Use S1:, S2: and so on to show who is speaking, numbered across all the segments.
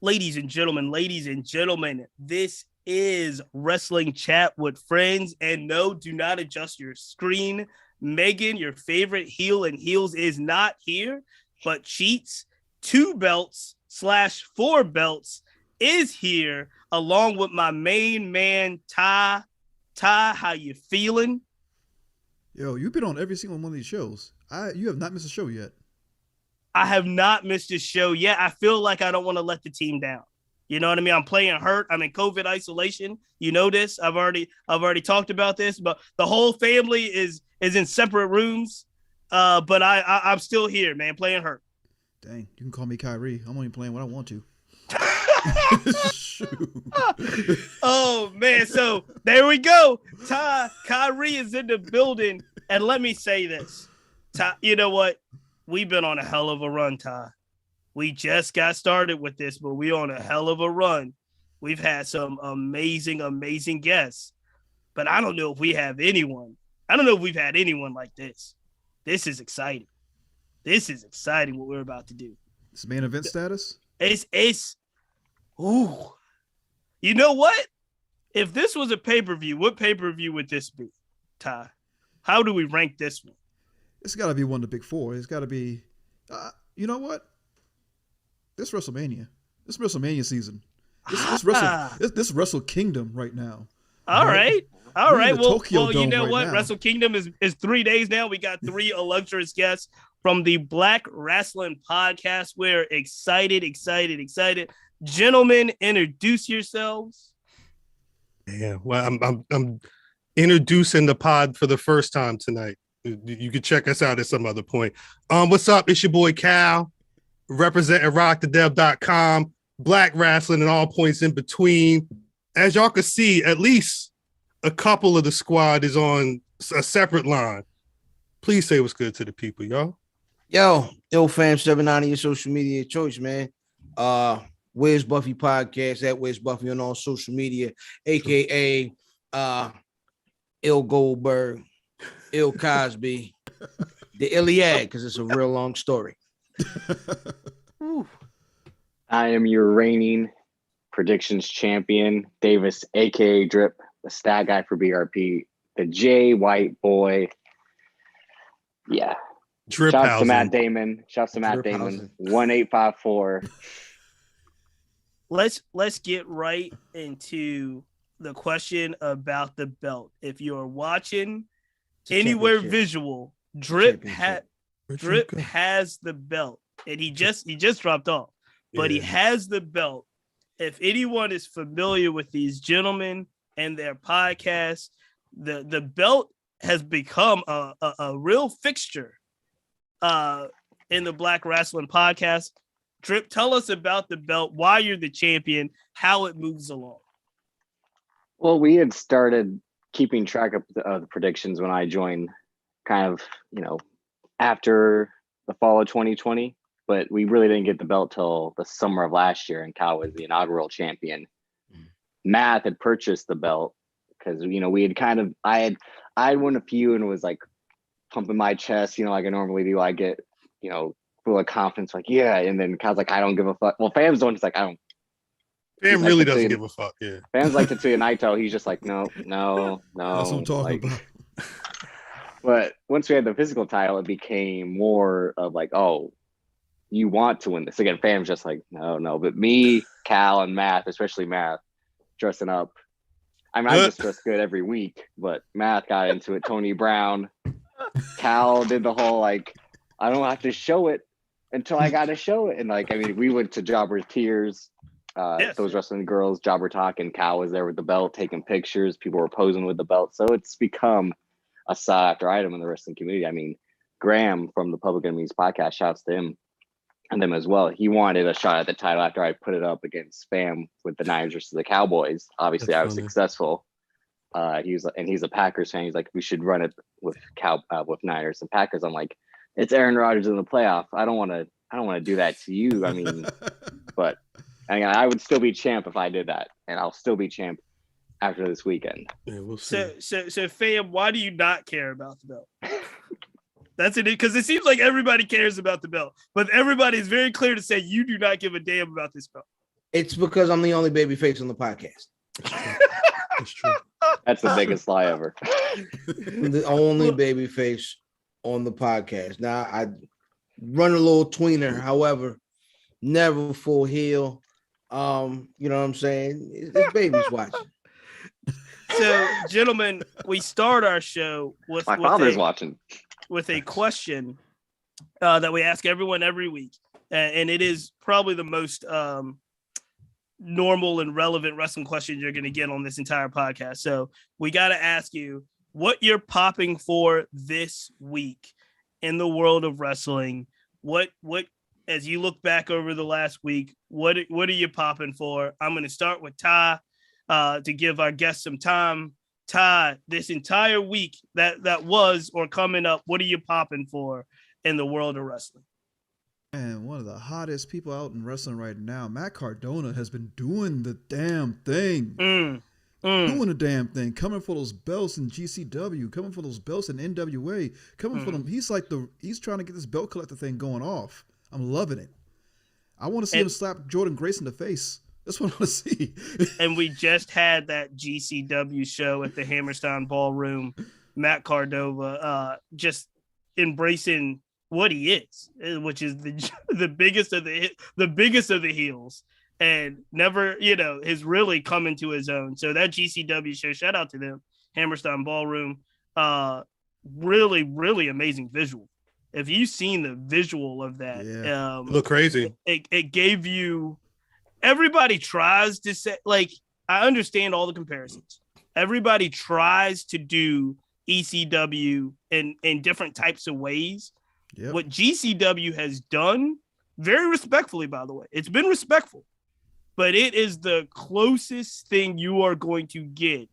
S1: Ladies and gentlemen, this is Wrestling Chat with Friends. And no, do not adjust your screen. Megan, your favorite heel and heels, is not here, but Cheats, 2 belts / 4 belts, is here along with my main man, Ty. Ty, how you feeling?
S2: Yo, you've been on every single one of these shows. You have not missed a show yet.
S1: I have not missed a show yet. I feel like I don't want to let the team down. You know what I mean? I'm playing hurt. I'm in COVID isolation. You know this. I've already talked about this, but the whole family is in separate rooms. But I'm still here, man, playing hurt.
S2: Dang, you can call me Kyrie. I'm only playing when I want to.
S1: Oh man, so there we go. Kyrie is in the building, and let me say this. Ty, you know what? We've been on a hell of a run, Ty. We just got started with this, but we're on a hell of a run. We've had some amazing guests, but I don't know if we have anyone. I don't know if we've had anyone like this. This is exciting. This is exciting what we're about to do.
S2: It's main event status?
S1: Ooh. You know what? If this was a pay-per-view, what pay-per-view would this be, Ty? How do we rank this one?
S2: It's got to be one of the big 4. It's got to be, you know what? This WrestleMania season. This Wrestle Kingdom right now.
S1: All right. Well, you know
S2: right
S1: what?
S2: Now.
S1: Wrestle Kingdom is 3 days now. We got 3 illustrious guests from the Black Rasslin Podcast. We're excited. Gentlemen, introduce yourselves.
S3: Yeah, well, I'm introducing the pod for the first time tonight. You can check us out at some other point. What's up? It's your boy Cal, representing rockthedev.com, Black Rasslin and all points in between. As y'all can see, at least a couple of the squad is on a separate line. Please say what's good to the people, y'all.
S4: Yo, fam 790, your social media choice, man. Where's Buffy Podcast at Where's Buffy on all social media, aka Il Goldberg, Il Cosby, the Iliad, because it's a real long story.
S5: I am your reigning predictions champion, Davis, aka Drip, the stat guy for BRP, the J White boy. Yeah.
S3: Drip
S5: Shouts
S3: housing.
S5: to Matt Damon. 1854.
S1: Let's get right into the question about the belt. If you're watching anywhere visual, Drip has the belt, and he just dropped off, but he has the belt. If anyone is familiar with these gentlemen and their podcast, the belt has become a real fixture in the Black Rasslin Podcast. Drip, tell us about the belt, why you're the champion, how it moves along.
S5: Well, we had started keeping track of the predictions when I joined kind of, after the fall of 2020, but we really didn't get the belt till the summer of last year, and Cal was the inaugural champion. Matt had purchased the belt because, we had I had won a few and was like pumping my chest, like I normally do. I get, full of confidence, like, yeah. And then Cal's like, I don't give a fuck. Well, Fam's the one who's like, I don't.
S3: Fam really doesn't give a fuck, yeah.
S5: Fam's like Tetsuya Naito. He's just like, no.
S2: That's what I'm talking about.
S5: But once we had the physical title, it became more of like, oh, you want to win this. Again, Fam's just like, no. But me, Cal, and Matt, especially Matt, dressing up. I mean, I just dress good every week, but Matt got into it. Tony Brown. Cal did the whole, like, I don't have to show it until I got to show it. And, like, I mean, we went to Jobber Tears.
S1: Yes.
S5: Those wrestling girls, Jobber Talk, and Cal was there with the belt, taking pictures. People were posing with the belt. So it's become a sought after item in the wrestling community. I mean, Graham from the Public Enemies podcast, shouts to him and them as well. He wanted a shot at the title after I put it up against Spam with the Niners versus the Cowboys. Obviously,
S3: That's
S5: I was
S3: funny.
S5: Successful. He's a Packers fan. He's like, we should run it with with Niners and Packers. I'm like, it's Aaron Rodgers in the playoff. I don't want to do that to you. I mean, but I would still be champ if I did that, and I'll still be champ after this weekend.
S3: Yeah, we'll see.
S1: So Fam, why do you not care about the belt? That's it, because it seems like everybody cares about the belt, but everybody is very clear to say you do not give a damn about this belt.
S4: It's because I'm the only baby face on the podcast.
S3: It's true.
S5: That's the biggest lie ever.
S4: The only baby face on the podcast. Now I run a little tweener, however, never full heel. You know what I'm saying? It's babies watching.
S1: So, gentlemen, we start our show with
S5: My father's watching
S1: with a question that we ask everyone every week, and it is probably the most normal and relevant wrestling question you're going to get on this entire podcast. So, we got to ask you what you're popping for this week in the world of wrestling. What as you look back over the last week, what are you popping for? I'm going to start with Ty to give our guests some time. Ty, this entire week that was or coming up, what are you popping for in the world of wrestling?
S2: Man, one of the hottest people out in wrestling right now, Matt Cardona, has been doing the damn thing. Doing the damn thing, coming for those belts in GCW, coming for those belts in NWA, coming for them. He's trying to get this belt collector thing going off. I'm loving it. I want to see him slap Jordan Grace in the face. That's what I want to see.
S1: And we just had that GCW show at the Hammerstein Ballroom. Matt Cardona just embracing what he is, which is the biggest of the heels, and never, has really come into his own. So that GCW show, shout out to them, Hammerstein Ballroom, really, really amazing visual. If you've seen the visual of that,
S3: look crazy.
S1: It gave you. Everybody tries to say, like, I understand all the comparisons. Everybody tries to do ECW in different types of ways. Yep. What GCW has done, very respectfully, by the way, it's been respectful, but it is the closest thing you are going to get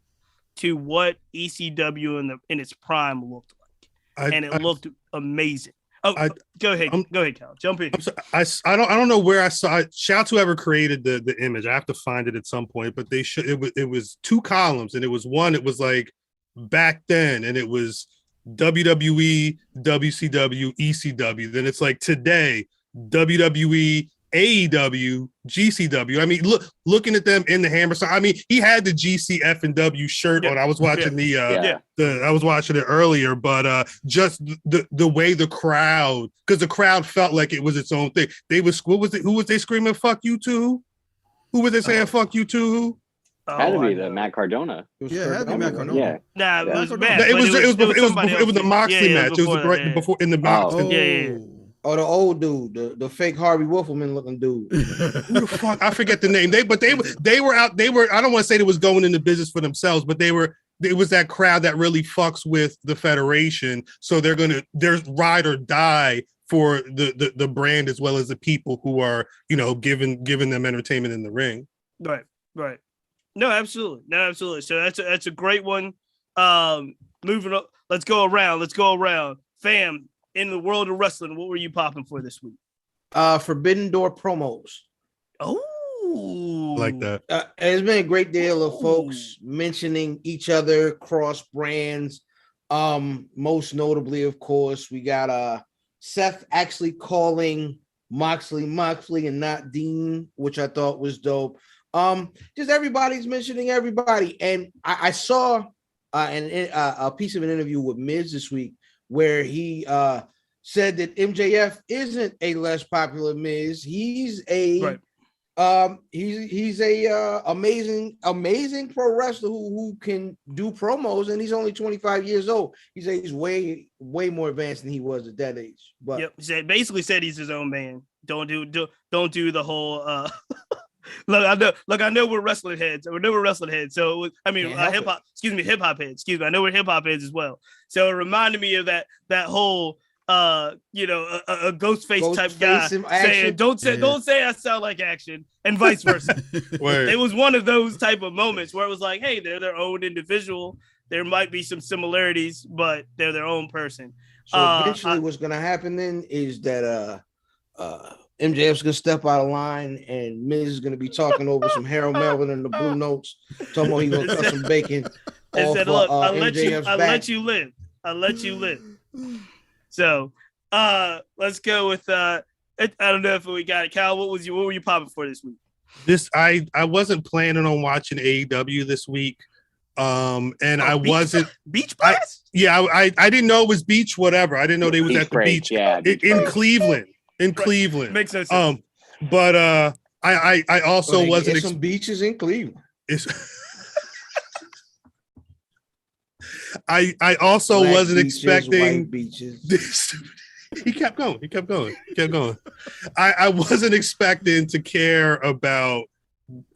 S1: to what ECW in its prime looked like, and it looked amazing. Oh, go ahead, Cal. Jump in.
S3: I don't know where I saw it. Shout to whoever created the image. I have to find it at some point, but they should. It was two columns, and it was one. It was like back then, and it was WWE, WCW, ECW. Then it's like today, WWE, AEW, GCW. I mean, looking at them in the Hammerstein. I mean, he had the GCF and W shirt on. I was watching I was watching it earlier, but just the way the crowd, because the crowd felt like it was its own thing. Who was they screaming "fuck you" to? Who was they saying "fuck you" to?
S5: Had to be the Matt Cardona.
S2: It had to be Matt Cardona.
S5: Yeah.
S1: Nah, it was Matt.
S3: It was the Moxley match. It was right before in the Moxley.
S4: Oh, the old dude, the fake Harvey Wolferman looking dude.
S3: Who the fuck? I forget the name. They were out. They were. I don't want to say they was going into business for themselves, but they were. It was that crowd that really fucks with the federation. So they're ride or die for the brand as well as the people who are giving them entertainment in the ring.
S1: Right. No, absolutely. So that's a great one. Moving up. Let's go around. Fam. In the world of wrestling, what were you popping for this week?
S4: Forbidden Door promos.
S1: Oh,
S3: like that.
S4: There's been a great deal of folks mentioning each other, cross brands. Most notably, of course, we got Seth actually calling Moxley and not Dean, which I thought was dope. Just everybody's mentioning everybody, and I saw a piece of an interview with Miz this week, where he said that MJF isn't a less popular Miz. He's a he's a amazing pro wrestler who can do promos, and he's only 25 years old. He's way more advanced than he was at that age. But
S1: basically said he's his own man. Don't do the whole Look, I know we're wrestling heads. So hip hop heads. I know we're hip hop heads as well. So it reminded me of that whole a Ghostface type guy saying, "Don't say I sound like Action," and vice versa. It was one of those type of moments where it was like, hey, they're their own individual. There might be some similarities, but they're their own person.
S4: So eventually, what's going to happen then is that MJF's gonna step out of line, and Miz is gonna be talking over some Harold Melvin and the Blue Notes, talking about he's gonna cut some bacon.
S1: And said, "Look, I'll let you live. So, let's go with I don't know if we got it. Cal, what were you popping for this week?
S3: I wasn't planning on watching AEW this week. And I wasn't
S1: Beach Blast.
S3: I didn't know it was beach, whatever. I didn't know they was
S5: Beach
S3: at the
S5: break,
S3: beach.
S5: yeah,
S3: In Cleveland. In Cleveland.
S1: Makes no sense.
S3: But I also wasn't
S4: some beaches in Cleveland.
S3: I also
S4: Black
S3: wasn't
S4: beaches,
S3: expecting
S4: white beaches.
S3: this. He kept going. I wasn't expecting to care about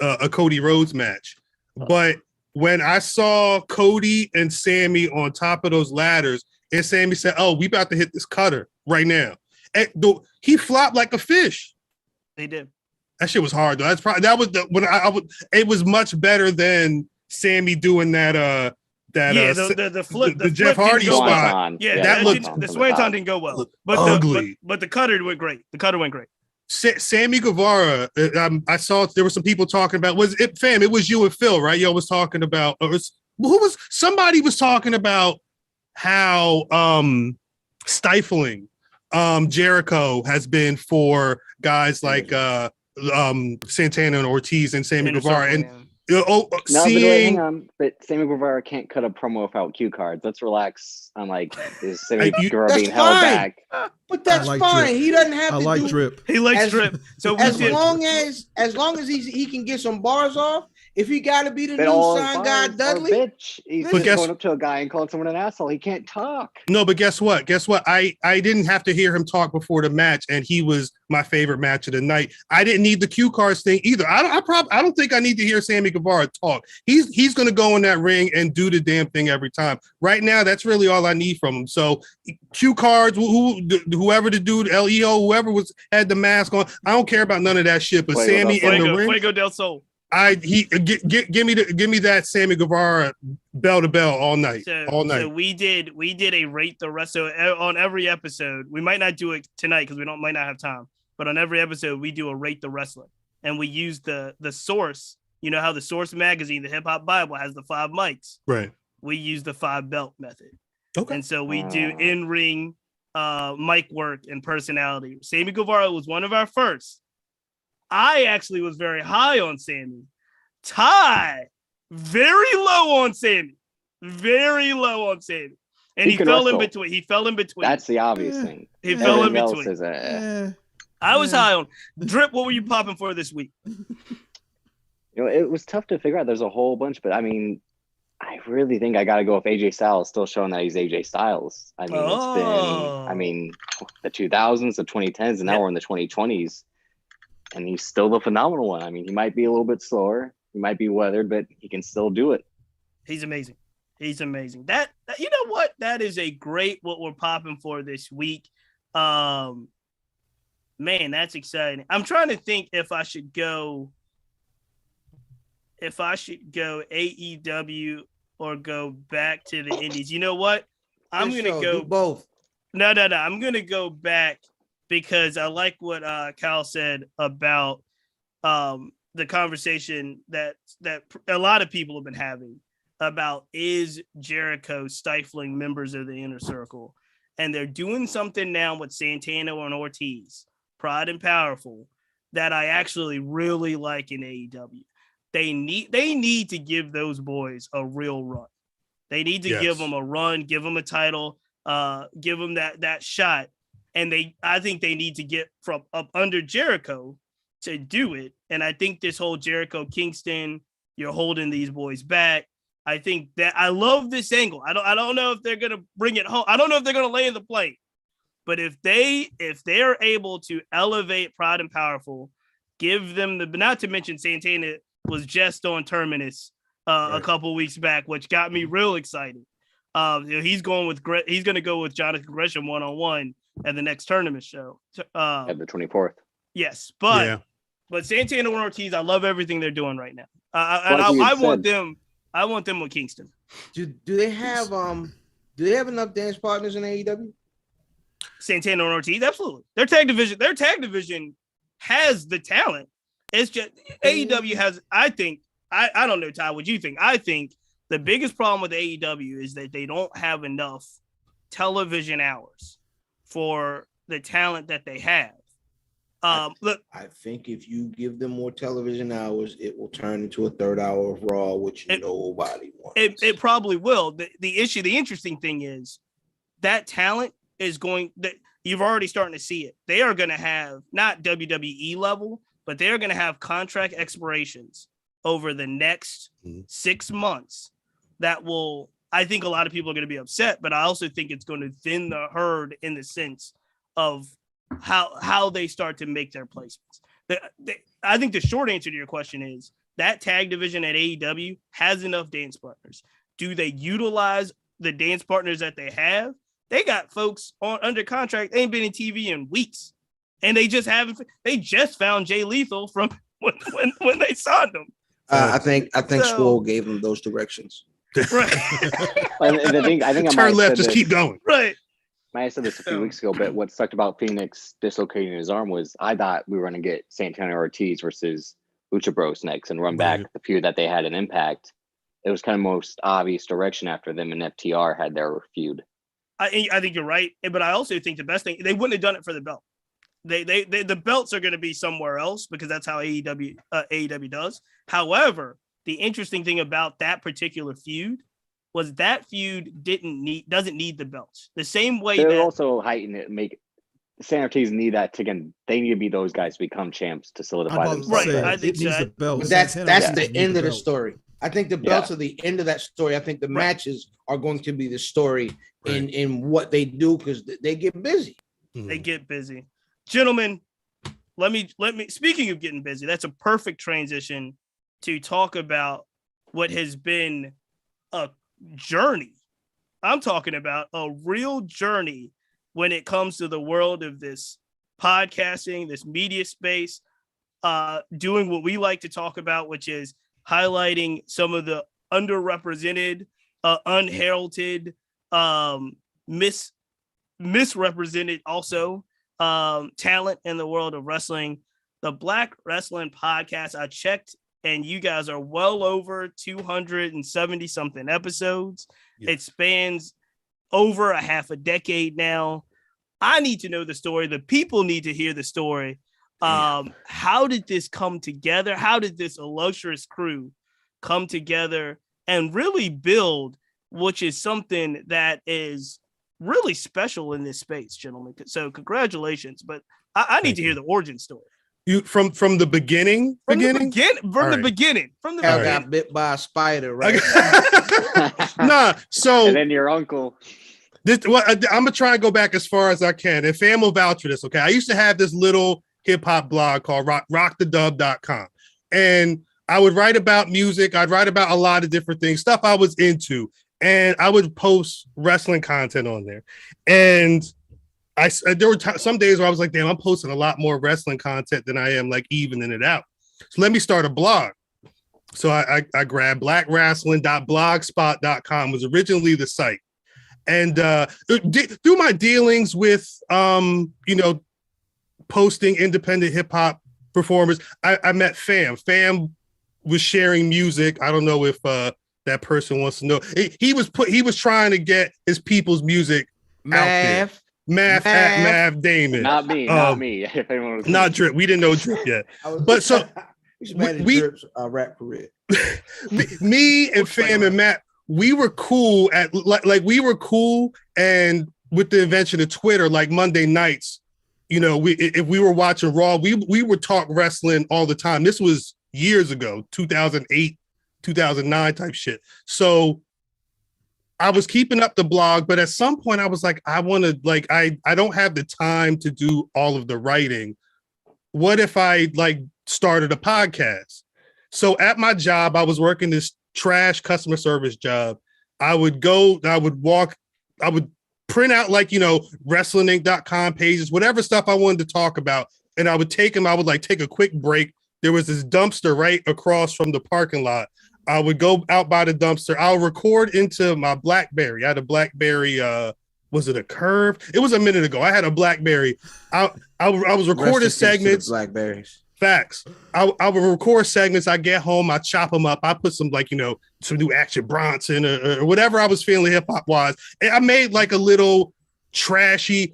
S3: a Cody Rhodes match, but when I saw Cody and Sammy on top of those ladders, and Sammy said, "Oh, we about to hit this cutter right now," and he flopped like a fish.
S1: They did.
S3: That shit was hard though. It was much better than Sammy doing that. The
S1: flip, the
S3: Jeff
S1: flip
S3: Hardy spot.
S1: Yeah,
S3: that looked
S1: the swanton didn't go well, but
S3: ugly.
S1: But the cutter went great. The cutter went great.
S3: Sammy Guevara. I saw there were some people talking about. Was it fam? It was you and Phil, right? Y'all was talking about. Somebody was talking about how stifling Jericho has been for guys like Santana and Ortiz and Sammy Guevara and.
S5: Hang on, but Sammy Guevara can't cut a promo without cue cards. Let's relax. I'm like, is Sammy Guevara being held back?
S4: But that's fine. Drip. He doesn't have to.
S2: I like Drip.
S1: He likes Drip. So
S4: as long as he can get some bars off. If he got to be the new sign guy, Dudley.
S5: Bitch. He's just going up to a guy and calling someone an asshole. He can't talk.
S3: No, but guess what? I didn't have to hear him talk before the match, and he was my favorite match of the night. I didn't need the cue cards thing either. I don't think I need to hear Sammy Guevara talk. He's going to go in that ring and do the damn thing every time. Right now, that's really all I need from him. So cue cards, whoever the dude, LEO, whoever had the mask on, I don't care about none of that shit. But Sammy in the ring,
S1: Fuego del Sol.
S3: Give me that Sammy Guevara bell to bell all night.
S1: So we did a rate the wrestler on every episode. We might not do it tonight because we might not have time. But on every episode, we do a rate the wrestler, and we use the source. You know how the Source magazine, the Hip Hop Bible, has the 5 mics.
S3: Right.
S1: We use the 5 belt method.
S3: Okay.
S1: And so we do in ring mic work and personality. Sammy Guevara was one of our first. I actually was very high on Sammy. Ty, very low on Sammy. Very low on Sammy. And he fell in between.
S5: That's the obvious thing.
S1: He fell in between. I was high on. Drip, what were you popping for this week?
S5: It was tough to figure out. There's a whole bunch, but I mean, I really think I got to go with AJ Styles, still showing that he's AJ Styles. I mean, it's been, the 2000s, the 2010s, and now we're in the 2020s. And he's still the phenomenal one. I mean, he might be a little bit slower. He might be weathered, but he can still do it.
S1: He's amazing. That you know what? That is a great what we're popping for this week. Man, that's exciting. I'm trying to think if I should go AEW or go back to the Indies. You know what? I'm going to go
S4: both.
S1: No. I'm going to go back because I like what Kyle said about the conversation that a lot of people have been having about is Jericho stifling members of the Inner Circle. And they're doing something now with Santana and Ortiz, Pride and Powerful, that I actually really like in AEW. They need to give those boys a real run. They need to give them a run, give them a title, give them that shot. And I think they need to get from up under Jericho to do it. And I think this whole Jericho Kingston, you're holding these boys back. I think that I love this angle. I don't know if they're gonna bring it home. I don't know if they're gonna lay in the plate. But if they are able to elevate Pride and Powerful, give them not to mention Santana was just on Terminus a couple weeks back, which got me real excited. He's going to go with Jonathan Gresham one-on-one at the next tournament show.
S5: At the 24th.
S1: Yes, but Santana and Ortiz, I love everything they're doing right now. I want them with Kingston.
S4: Do they have enough dance partners in AEW?
S1: Santana and Ortiz, absolutely. Their tag division has the talent. It's just AEW has. I think. I don't know, Ty. What you think? I think the biggest problem with AEW is that they don't have enough television hours for the talent that they have. Look,
S4: I think if you give them more television hours, it will turn into a third hour of Raw, which nobody wants.
S1: It probably will. The interesting thing is that talent is you've already starting to see it. They are going to have not WWE level, but they're going to have contract expirations over the next 6 months that will, I think a lot of people are going to be upset, but I also think it's going to thin the herd in the sense of how they start to make their placements. I think the short answer to your question is that tag division at AEW has enough dance partners. Do they utilize the dance partners that they have? They got folks under contract. They ain't been in TV in weeks, and they just found Jay Lethal from when they signed them.
S4: I think Swole gave them those directions.
S1: Right.
S5: I think
S3: turn left, just keep going.
S1: Right.
S5: I said this a few weeks ago, but what sucked about Phoenix dislocating his arm was I thought we were going to get Santana Ortiz versus Lucha Bros next and run back the feud that they had in Impact. It was kind of most obvious direction after them and FTR had their feud.
S1: I think you're right, but I also think the best thing, they wouldn't have done it for the belt. The belts are going to be somewhere else because that's how AEW does. However, the interesting thing about that particular feud was that feud doesn't need the belts the same way.
S5: They also heighten it, make San Ortiz need that to again. They need to be those guys to become champs to solidify themselves.
S1: Right, I think so.
S4: But that's the end of the story. I think the belts are the end of that story. I think the matches are going to be the story in what they do because they get busy.
S1: They get busy, gentlemen. Let me. Speaking of getting busy, that's a perfect transition to talk about what has been a journey. I'm talking about a real journey when it comes to the world of this podcasting, this media space, doing what we like to talk about, which is highlighting some of the underrepresented, unheralded, misrepresented also talent in the world of wrestling. The Black Rasslin Podcast, I checked, and you guys are well over 270 something episodes. Yep. It spans over a half a decade now. I need to know the story. The people need to hear the story. How did this come together? How did this illustrious crew come together and really build, which is something that is really special in this space, gentlemen? So congratulations, but I need to hear the origin story.
S3: You from the beginning?
S1: From the beginning.
S4: I got bit by a spider, right?
S3: So
S5: and then your uncle.
S3: I'm gonna try and go back as far as I can. And Fam will vouch for this, okay? I used to have this little hip-hop blog called rockthedub.com. And I would write about music. I'd write about a lot of different things, stuff I was into. And I would post wrestling content on there. And there were some days where I was like, damn, I'm posting a lot more wrestling content than I am like evening it out. So let me start a blog. So I grabbed blackwrasslin.blogspot.com was originally the site. And through my dealings with, posting independent hip hop performers, I met Fam. Fam was sharing music. I don't know if that person wants to know. He was trying to get his people's music out there. Math at Mav Damon.
S5: Not me.
S3: Not Drip. We didn't know Drip yet.
S4: But so we Drip's rap career.
S3: me and Fam and Matt, we were cool at like we were cool, and with the invention of Twitter, like Monday nights, if we were watching Raw, we would talk wrestling all the time. This was years ago, 2008, 2009 type shit. So I was keeping up the blog, but at some point I was like, I don't have the time to do all of the writing. What if I started a podcast? So at my job, I was working this trash customer service job. I would print out wrestlinginc.com pages, whatever stuff I wanted to talk about. And I would take them. I would take a quick break. There was this dumpster right across from the parking lot. I would go out by the dumpster. I'll record into my BlackBerry. I had a BlackBerry. Was it a Curve? It was a minute ago. I had a BlackBerry. I was recording segments.
S4: Blackberries.
S3: Facts. I would record segments. I get home. I chop them up. I put some some new Action Bronson or whatever I was feeling hip hop wise. And I made a little trashy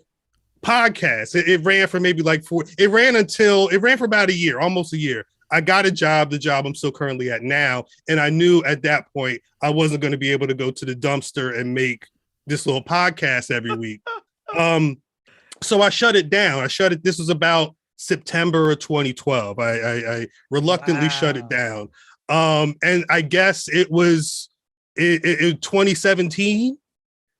S3: podcast. It ran for maybe like it ran for about a year, almost a year. I got a job, the job I'm still currently at now. And I knew at that point I wasn't going to be able to go to the dumpster and make this little podcast every week. So I shut it down. This was about September of 2012. I reluctantly shut it down. And I guess it was 2017.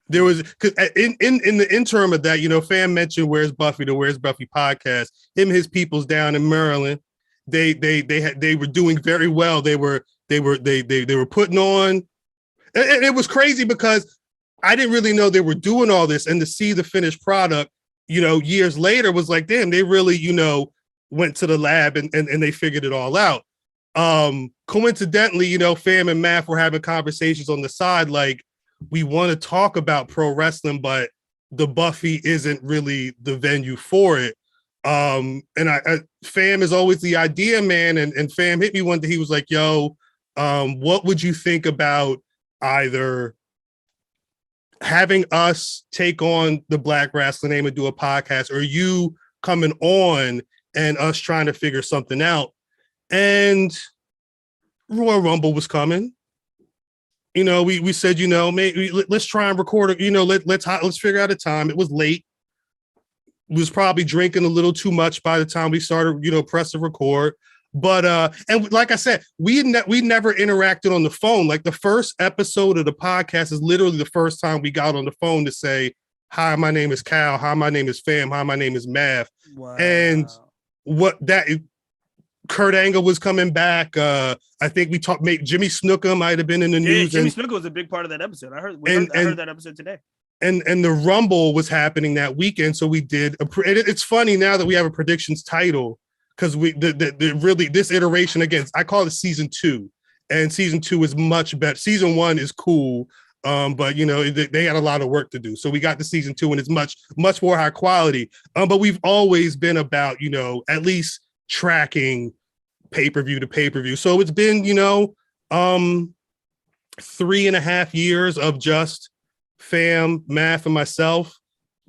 S3: There was, because in the interim of that, Fam mentioned Where's Buffy, the Where's Buffy podcast. Him and his people's down in Maryland. They were doing very well. They were putting on, and it was crazy because I didn't really know they were doing all this, and to see the finished product, years later was like, damn, they really, went to the lab and they figured it all out. Coincidentally, Fam and Math were having conversations on the side, like, we want to talk about pro wrestling, but the Buffy isn't really the venue for it. And Fam is always the idea man, and Fam hit me one day. He was like, yo, what would you think about either having us take on the Black Rasslin name and do a podcast, or you coming on and us trying to figure something out? And Royal Rumble was coming. We said, maybe let's try and record it. Let's figure out a time. It was late. Was probably drinking a little too much by the time we started, press the record. But and like I said, we never interacted on the phone. Like, the first episode of the podcast is literally the first time we got on the phone to say, hi, my name is Cal. Hi, my name is Fam. Hi, my name is Mav.
S1: Wow.
S3: And Kurt Angle was coming back. I think we talked. Jimmy Snuka might have been in the news.
S1: Jimmy Snuka was a big part of that episode. I heard that episode today.
S3: And the Rumble was happening that weekend, so we did. It's funny now that we have a predictions title, because really this iteration, again, I call it season 2, and season 2 is much better. Season 1 is cool, but they had a lot of work to do, so we got to season 2, and it's much more high quality. But we've always been about at least tracking pay-per-view to pay-per-view. So it's been 3.5 years of just Fam, Math, and myself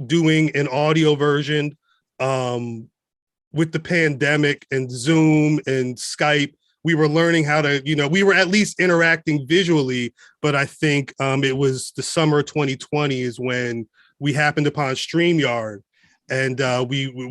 S3: doing an audio version. With the pandemic and Zoom and Skype, we were learning how to, we were at least interacting visually, but I think it was the summer of 2020 is when we happened upon StreamYard, and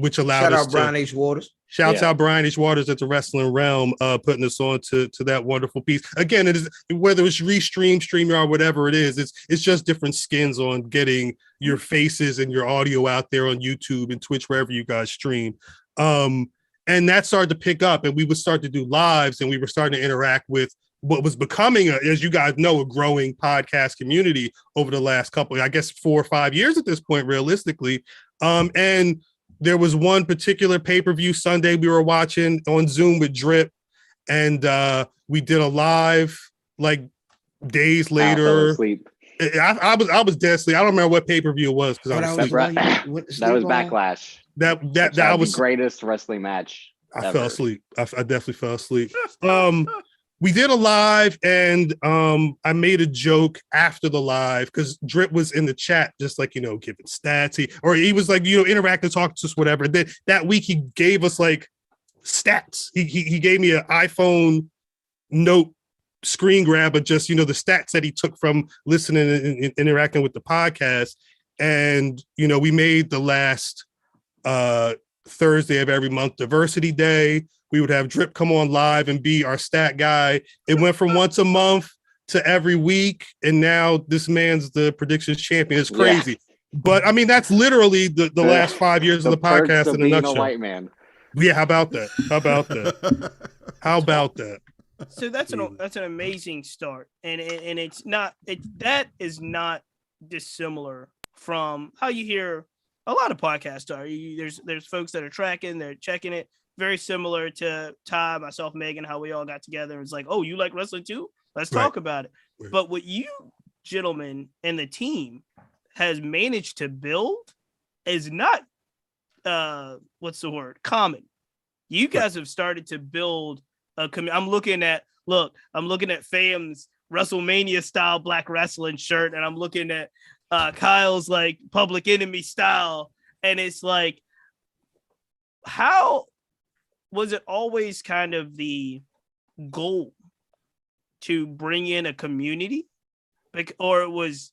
S3: which allowed us to...
S4: Brian H. Waters.
S3: Shouts out Brian H. Waters at the Wrestling Realm, putting us on to that wonderful piece. Again, it is, whether it's Restream, StreamYard, whatever it is, it's just different skins on getting your faces and your audio out there on YouTube and Twitch, wherever you guys stream. And that started to pick up, and we would start to do lives, and we were starting to interact with what was becoming, as you guys know, a growing podcast community over the last couple, I guess 4 or 5 years at this point, realistically. And there was one particular pay-per-view Sunday we were watching on Zoom with Drip, and we did a live like days later. I was dead asleep. I don't remember what pay-per-view it was because I was asleep.
S5: That was Backlash.
S3: That was
S5: the greatest wrestling match.
S3: I fell asleep. I definitely fell asleep. We did a live, and I made a joke after the live because Drip was in the chat, just like, giving stats. He was like, interacting, talking to us, whatever. Then that week he gave us like stats. He gave me an iPhone note screen grab of just, the stats that he took from listening and interacting with the podcast. And, we made the last Thursday of every month Diversity Day. We would have Drip come on live and be our stat guy. It went from once a month to every week, and now this man's the predictions champion. It's crazy. Yeah. But I mean, that's literally the last 5 years of the podcast in a nutshell.
S5: White man.
S3: Yeah, how about that? How about that?
S1: So that's an amazing start, and that is not dissimilar from how you hear a lot of podcasts are. There's folks that are tracking, they're checking it. Very similar to Ty, myself, Megan, how we all got together. It's like, oh, you like wrestling too? Let's talk about it. Right. But what you gentlemen and the team has managed to build is not, common. You guys have started to build a community. I'm looking at Fam's WrestleMania style Black Rasslin shirt, and I'm looking at Kyle's like Public Enemy style And it's like, how was it always kind of the goal to bring in a community? Or it was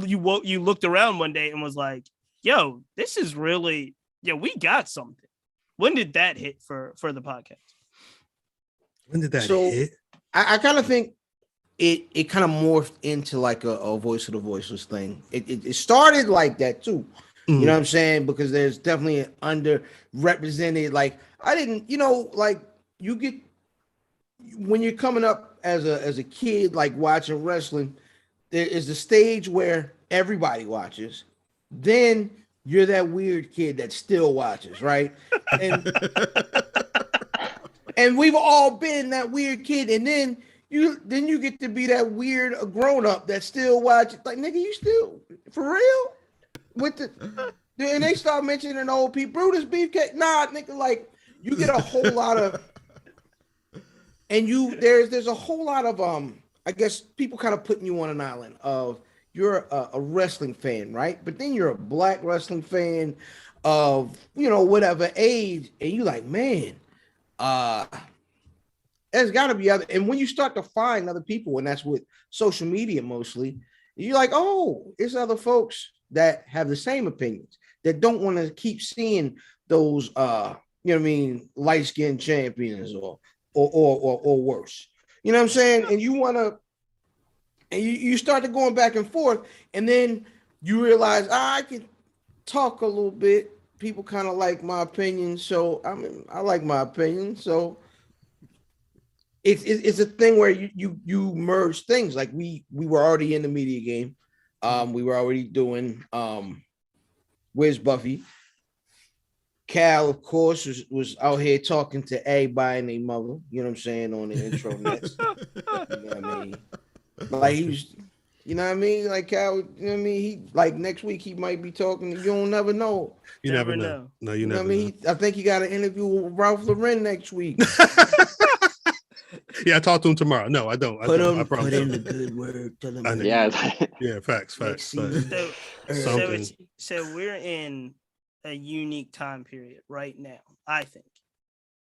S1: you looked around one day and was like, yo, this is really, we got something. When did that hit for the podcast?
S3: When did that hit?
S4: I kind of think it kind of morphed into like a voice of the voiceless thing. It started like that too. You know what I'm saying? Because there's definitely an underrepresented, like, I didn't, like, you get, when you're coming up as a kid, like watching wrestling, there is a stage where everybody watches. Then you're that weird kid that still watches, right? And and we've all been that weird kid. And then you get to be that weird grown up that still watches. Like, nigga, you still for real? And they start mentioning old Pete Brutus, Beefcake. Nah, nigga, like, you get a whole lot of, and there's a whole lot of I guess people kind of putting you on an island of, you're a wrestling fan, right? But then you're a black wrestling fan of, whatever age, and you like, man, there's got to be other. And when you start to find other people, and that's with social media mostly, you're like, oh, it's other folks that have the same opinions, that don't want to keep seeing those light-skinned champions or worse. You know what I'm saying? And you want to, and you start to going back and forth, and then you realize, I can talk a little bit. People kind of like my opinion, so I like my opinion. So it's a thing where you merge things. Like we were already in the media game. We were already doing Where's Buffy? Cal, of course, was out here talking to everybody and their mother, you know what I'm saying, on the intro nets. You know what I mean? Like, he was, you know what I mean? Like, Cal, you know what I mean? He, like, next week he might be talking. You don't never know.
S3: You never know. No, you never
S4: know. I mean? I think he got an interview with Ralph Lauren next week.
S3: Yeah, I talked to him tomorrow. No, I don't.
S4: Put in the good word. Tell him.
S3: Yeah, facts.
S1: So we're in a unique time period right now, I think,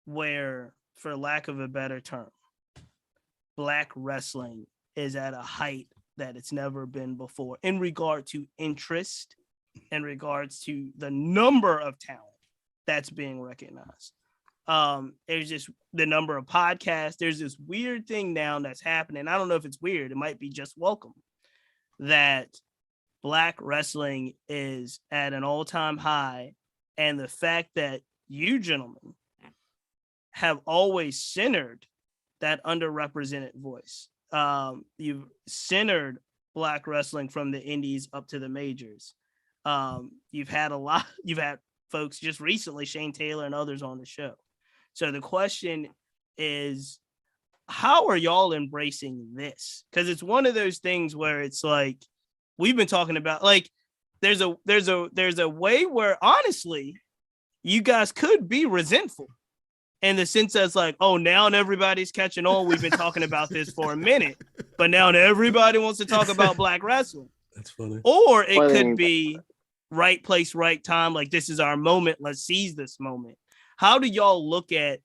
S1: where, for lack of a better term, black wrestling is at a height that it's never been before in regard to interest, in regards to the number of talent that's being recognized. There's just the number of podcasts. There's this weird thing now that's happening. I don't know if it's weird. It might be just welcome, that black wrestling is at an all-time high. And the fact that you gentlemen have always centered that underrepresented voice. You've centered black wrestling from the indies up to the majors. You've had folks just recently, Shane Taylor and others on the show. So the question is, how are y'all embracing this? Because it's one of those things where it's like, we've been talking about, like, there's a way where, honestly, you guys could be resentful in the sense that's like, oh, now everybody's catching on. We've been talking about this for a minute, but now everybody wants to talk about black wrestling.
S3: That's funny.
S1: Or it could be right place, right time. Like, this is our moment. Let's seize this moment. How do y'all look at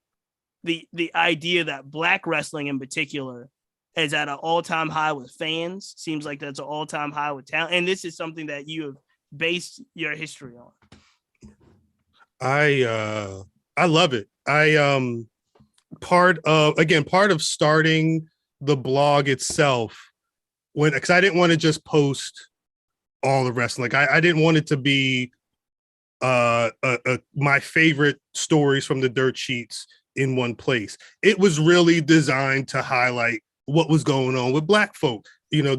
S1: the idea that black wrestling in particular is at an all-time high with fans? Seems like that's an all-time high with talent. And this is something that you have based your history on.
S3: I love it. Part of starting the blog itself, because I didn't want to just post all the wrestling. Like, I didn't want it to be my favorite stories from the dirt sheets in one place. It was really designed to highlight what was going on with black folk. You know,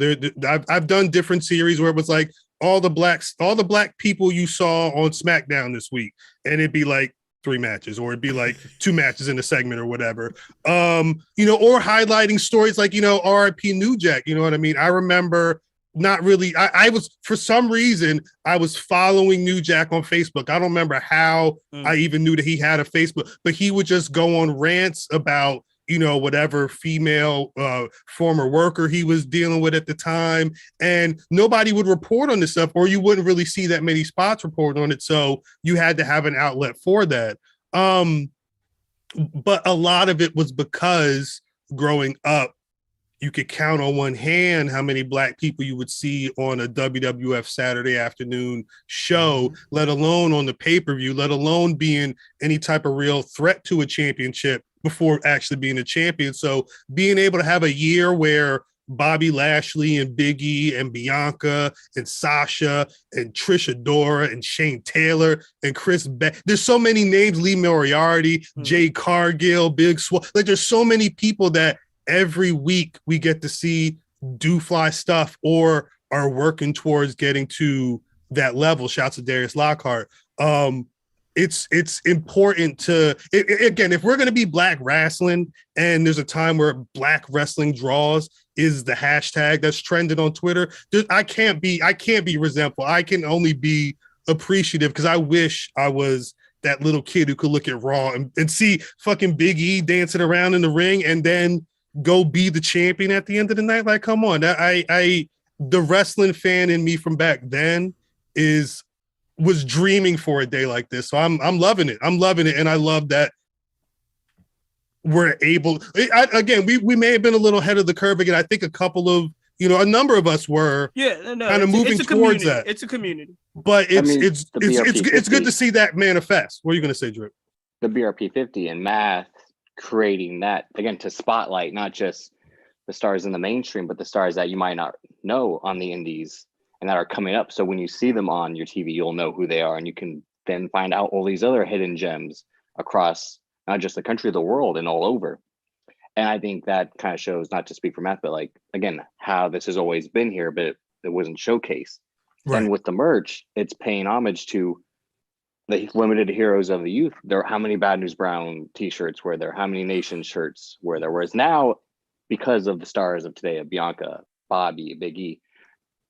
S3: I've done different series where it was like all the black people you saw on SmackDown this week, and it'd be like 3 matches, or it'd be like 2 matches in a segment or whatever. Or highlighting stories like, RIP New Jack. You know what I mean? I remember not really. I was, for some reason, I was following New Jack on Facebook. I don't remember how I even knew that he had a Facebook, but he would just go on rants about whatever female former worker he was dealing with at the time. And nobody would report on this stuff, or you wouldn't really see that many spots report on it. So you had to have an outlet for that. But a lot of it was because growing up, you could count on one hand how many Black people you would see on a WWF Saturday afternoon show, let alone on the pay-per-view, let alone being any type of real threat to a championship before actually being a champion. So being able to have a year where Bobby Lashley and Big E and Bianca and Sasha and Trish Adora and Shane Taylor and Chris Beck. There's so many names, Lee Moriarty, Jay Cargill, Big Swole. Like there's so many people that every week we get to see do fly stuff or are working towards getting to that level. Shouts to Darius Lockhart. It's important to, again, if we're going to be Black Rasslin and there's a time where Black Wrestling Draws is the hashtag that's trending on Twitter, I can't be resentful. I can only be appreciative because I wish I was that little kid who could look at Raw and see fucking Big E dancing around in the ring and then go be the champion at the end of the night. Like, come on. The wrestling fan in me from back then was dreaming for a day like this. So I'm loving it. I'm loving it. And I love that we're able, we may have been a little ahead of the curve again. I think a couple of, a number of us were kind of moving towards that.
S1: It's a community.
S3: But it's good to see that manifest. What are you going to say, Drip?
S5: The BRP 50 and Math creating that, again, to spotlight not just the stars in the mainstream, but the stars that you might not know on the indies and that are coming up. So when you see them on your TV, you'll know who they are, and you can then find out all these other hidden gems across not just the country, the world, and all over. And I think that kind of shows, not to speak for Matt, but like, again, how this has always been here, but it wasn't showcased. Right. And with the merch, it's paying homage to the limited heroes of the youth. How many Bad News Brown t-shirts were there? How many Nation shirts were there? Whereas now, because of the stars of today, of Bianca, Bobby, Big E,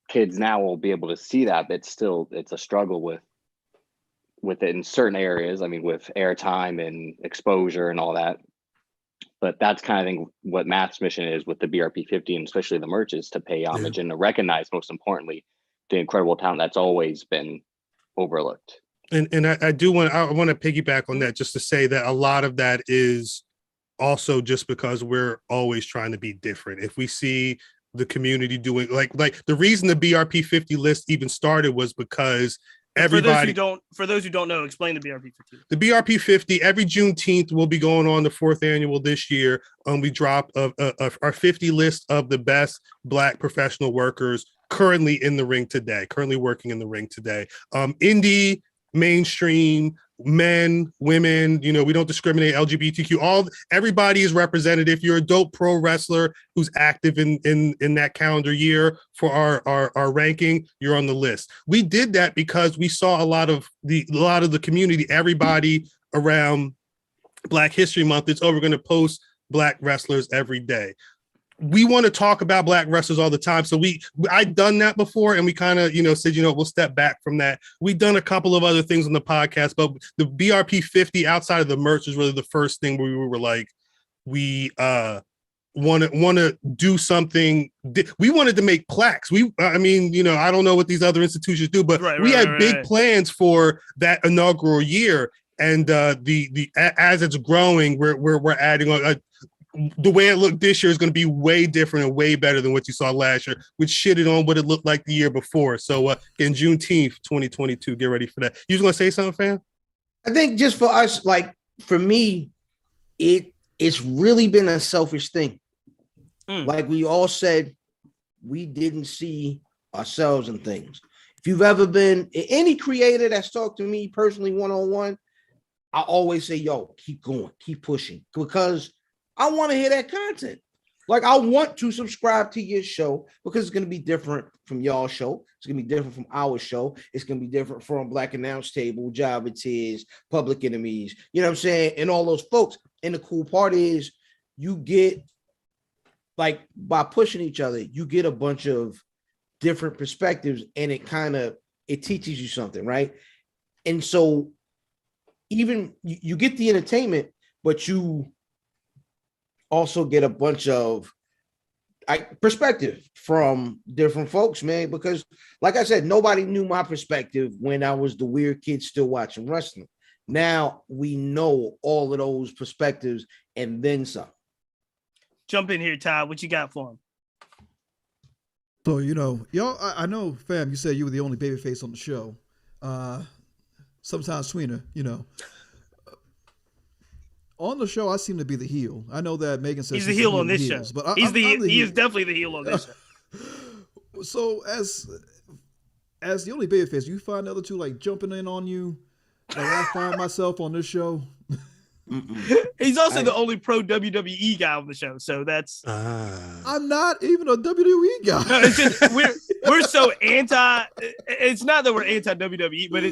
S5: kids now will be able to see that, but still it's a struggle with it in certain areas. I mean, with airtime and exposure and all that. But that's kind of thing what Matt's mission is with the BRP 50, and especially the merch, is to pay homage and to recognize, most importantly, the incredible talent that's always been overlooked.
S3: And I want to piggyback on that, just to say that a lot of that is also just because we're always trying to be different. If we see the community doing like the reason the BRP 50 list even started was because everybody.
S1: For those who don't know, explain the BRP 50.
S3: The BRP 50 every Juneteenth will be going on, the 4th annual this year. We drop our 50 list of the best Black professional workers currently in the ring today, currently working in the ring today. Indie, mainstream, men, women, we don't discriminate, LGBTQ, everybody is represented. If you're a dope pro wrestler who's active in that calendar year for our ranking, you're on the list. We did that because we saw a lot of the community, everybody around Black History Month, we're going to post Black wrestlers every day. We want to talk about Black wrestlers all the time. So I'd done that before, and we kind of, said, we'll step back from that. We've done a couple of other things on the podcast, but the BRP 50 outside of the merch is really the first thing where we were like, we want to do something. We wanted to make plaques. I don't know what these other institutions do, but we had big plans for that inaugural year. And as it's growing, we're adding on. The way it looked this year is going to be way different and way better than what you saw last year, which shitted on what it looked like the year before. So in Juneteenth 2022, get ready for that. You was going to say something, fam?
S4: I think just for us, like for me, it's really been a selfish thing. Like we all said, we didn't see ourselves in things. If you've ever been any creator that's talked to me personally one-on-one, I always say, yo, keep going, keep pushing, because I want to hear that content. Like, I want to subscribe to your show because it's going to be different from y'all's show. It's going to be different from our show. It's going to be different from Black Announce Table, Java Tears, Public Enemies, you know what I'm saying? And all those folks. And the cool part is you get, like, by pushing each other, you get a bunch of different perspectives, and it teaches you something, right? And so even you get the entertainment, but you also get a bunch of perspective from different folks, man, because like I said, nobody knew my perspective when I was the weird kid still watching wrestling. Now we know all of those perspectives and then some.
S1: Jump in here, Ty. What you got for him?
S2: So, y'all, I know, fam, you said you were the only babyface on the show. Sometimes tweener, on the show, I seem to be the heel. I know that Megan says
S1: he's the heel on this show, but he is definitely the heel on this
S2: show. So as the only babyface, you find the other two like jumping in on you. Like I find myself on this show.
S1: He's also the only pro WWE guy on the show, so that's.
S2: I'm not even a WWE guy.
S1: No, it's just we're so anti. It's not that we're anti WWE, but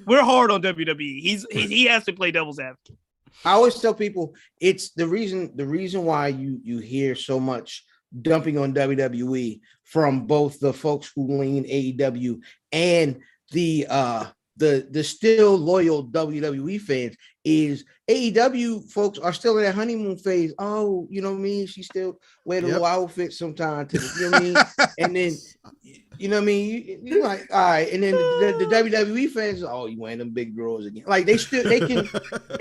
S1: we're hard on WWE. He has to play devil's advocate.
S4: I always tell people it's the reason why you hear so much dumping on WWE from both the folks who lean AEW and the still loyal WWE fans is AEW folks are still in that honeymoon phase. Oh, you know what I mean? She still wear the little outfit sometimes. You know what I mean? And then, you know what I mean? You're like, all right. And then the WWE fans, oh, you wearing them big girls again. Like they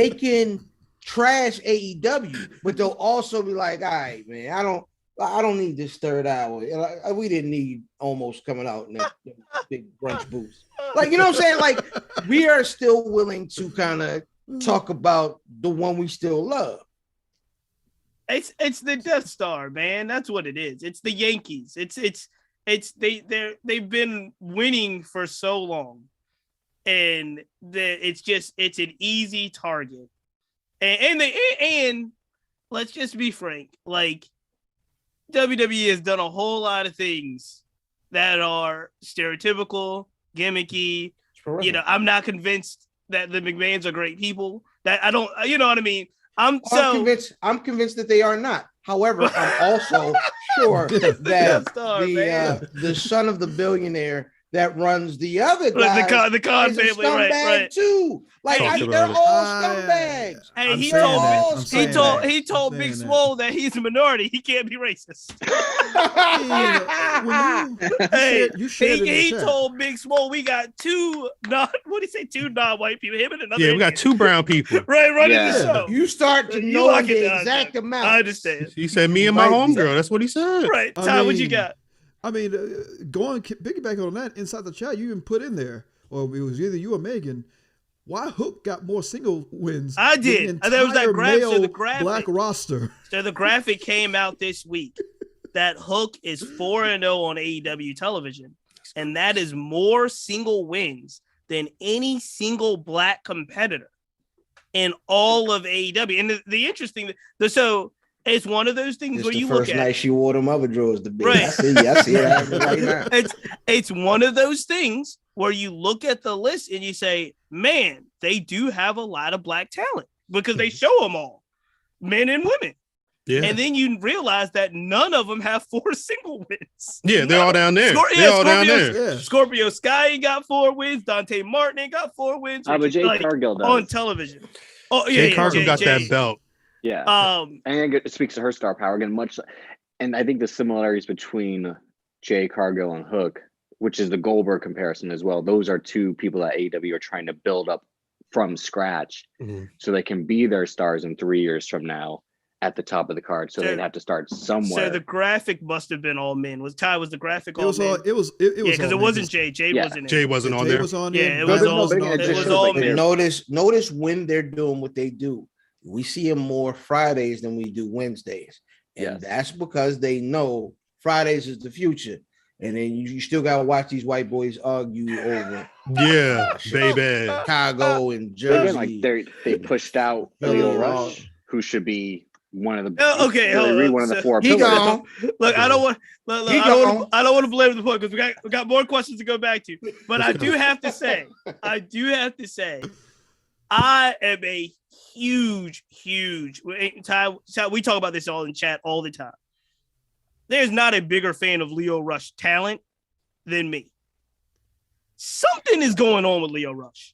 S4: can trash AEW, but they'll also be like, all right, man, I don't need this third hour. We didn't need almost coming out in that big brunch booth. Like, you know what I'm saying? Like, we are still willing to kind of talk about the one we still love.
S1: It's the Death Star, man. That's what it is. It's the Yankees. They've been winning for so long, and it's an easy target. And let's just be frank, like WWE has done a whole lot of things that are stereotypical, gimmicky. I'm not convinced that the McMahons are great people. That I don't, you know what I mean? I'm convinced that they are not. However, I'm also sure that the son of the billionaire that runs the other guy, the Khan family, right?
S4: Too. Like they're all scumbags.
S1: Hey, he told Big Swole that he's a minority. He can't be racist. He told Big Swole we got two non-white people. Him and another.
S3: Yeah, we got two brown people.
S1: Right, running the show.
S4: You start to know the exact amount.
S1: I understand.
S3: He said me and my homegirl. That's what he said.
S1: Right, Ty, what you got?
S2: I mean, piggyback on that, inside the chat, you even put in there, or it was either you or Megan, why Hook got more single wins?
S1: I did. There was that graphic. So the graphic,
S2: black roster.
S1: So the graphic came out this week that Hook is 4-0 on AEW television, and that is more single wins than any single black competitor in all of AEW. And the interesting, so. It's one of those things where you look at
S4: the first night she wore them other drawers.
S1: Right.
S4: I see it right now.
S1: It's one of those things where you look at the list and you say, man, they do have a lot of black talent because they show them all, men and women. Yeah. And then you realize that none of them have 4 single wins.
S3: Yeah, they're all down there.
S1: Scorpio Sky got 4 wins. Dante Martin ain't got 4 wins.
S5: But Jay Cargill does.
S1: On television. Oh, yeah.
S3: Jay Cargill got that belt.
S5: Yeah. And it speaks to her star power again, and I think the similarities between Jay Cargill and Hook, which is the Goldberg comparison as well. Those are two people that AEW are trying to build up from scratch so they can be their stars in 3 years from now at the top of the card. So they'd have to start somewhere.
S1: So the graphic must have been all men. Was the graphic all
S2: men? It was
S1: because it wasn't Jay. Jay wasn't.
S3: Jay wasn't on there.
S2: Jay was on
S1: there.
S2: Yeah,
S1: it was all men.
S4: Notice when they're doing what they do. We see them more Fridays than we do Wednesdays. And that's because they know Fridays is the future. And then you still got to watch these white boys argue over.
S3: Yeah, baby.
S4: Chicago and Jersey.
S5: Like they pushed out Leo Rush, who should be one of the one of the 4
S4: pillars.
S1: Gone. Look, I don't want to belabor the point because we got more questions to go back to. But I do have to say, I am a huge Ty, we talk about this all in chat all the time. There's not a bigger fan of Leo Rush talent than me. Something is going on with Leo Rush.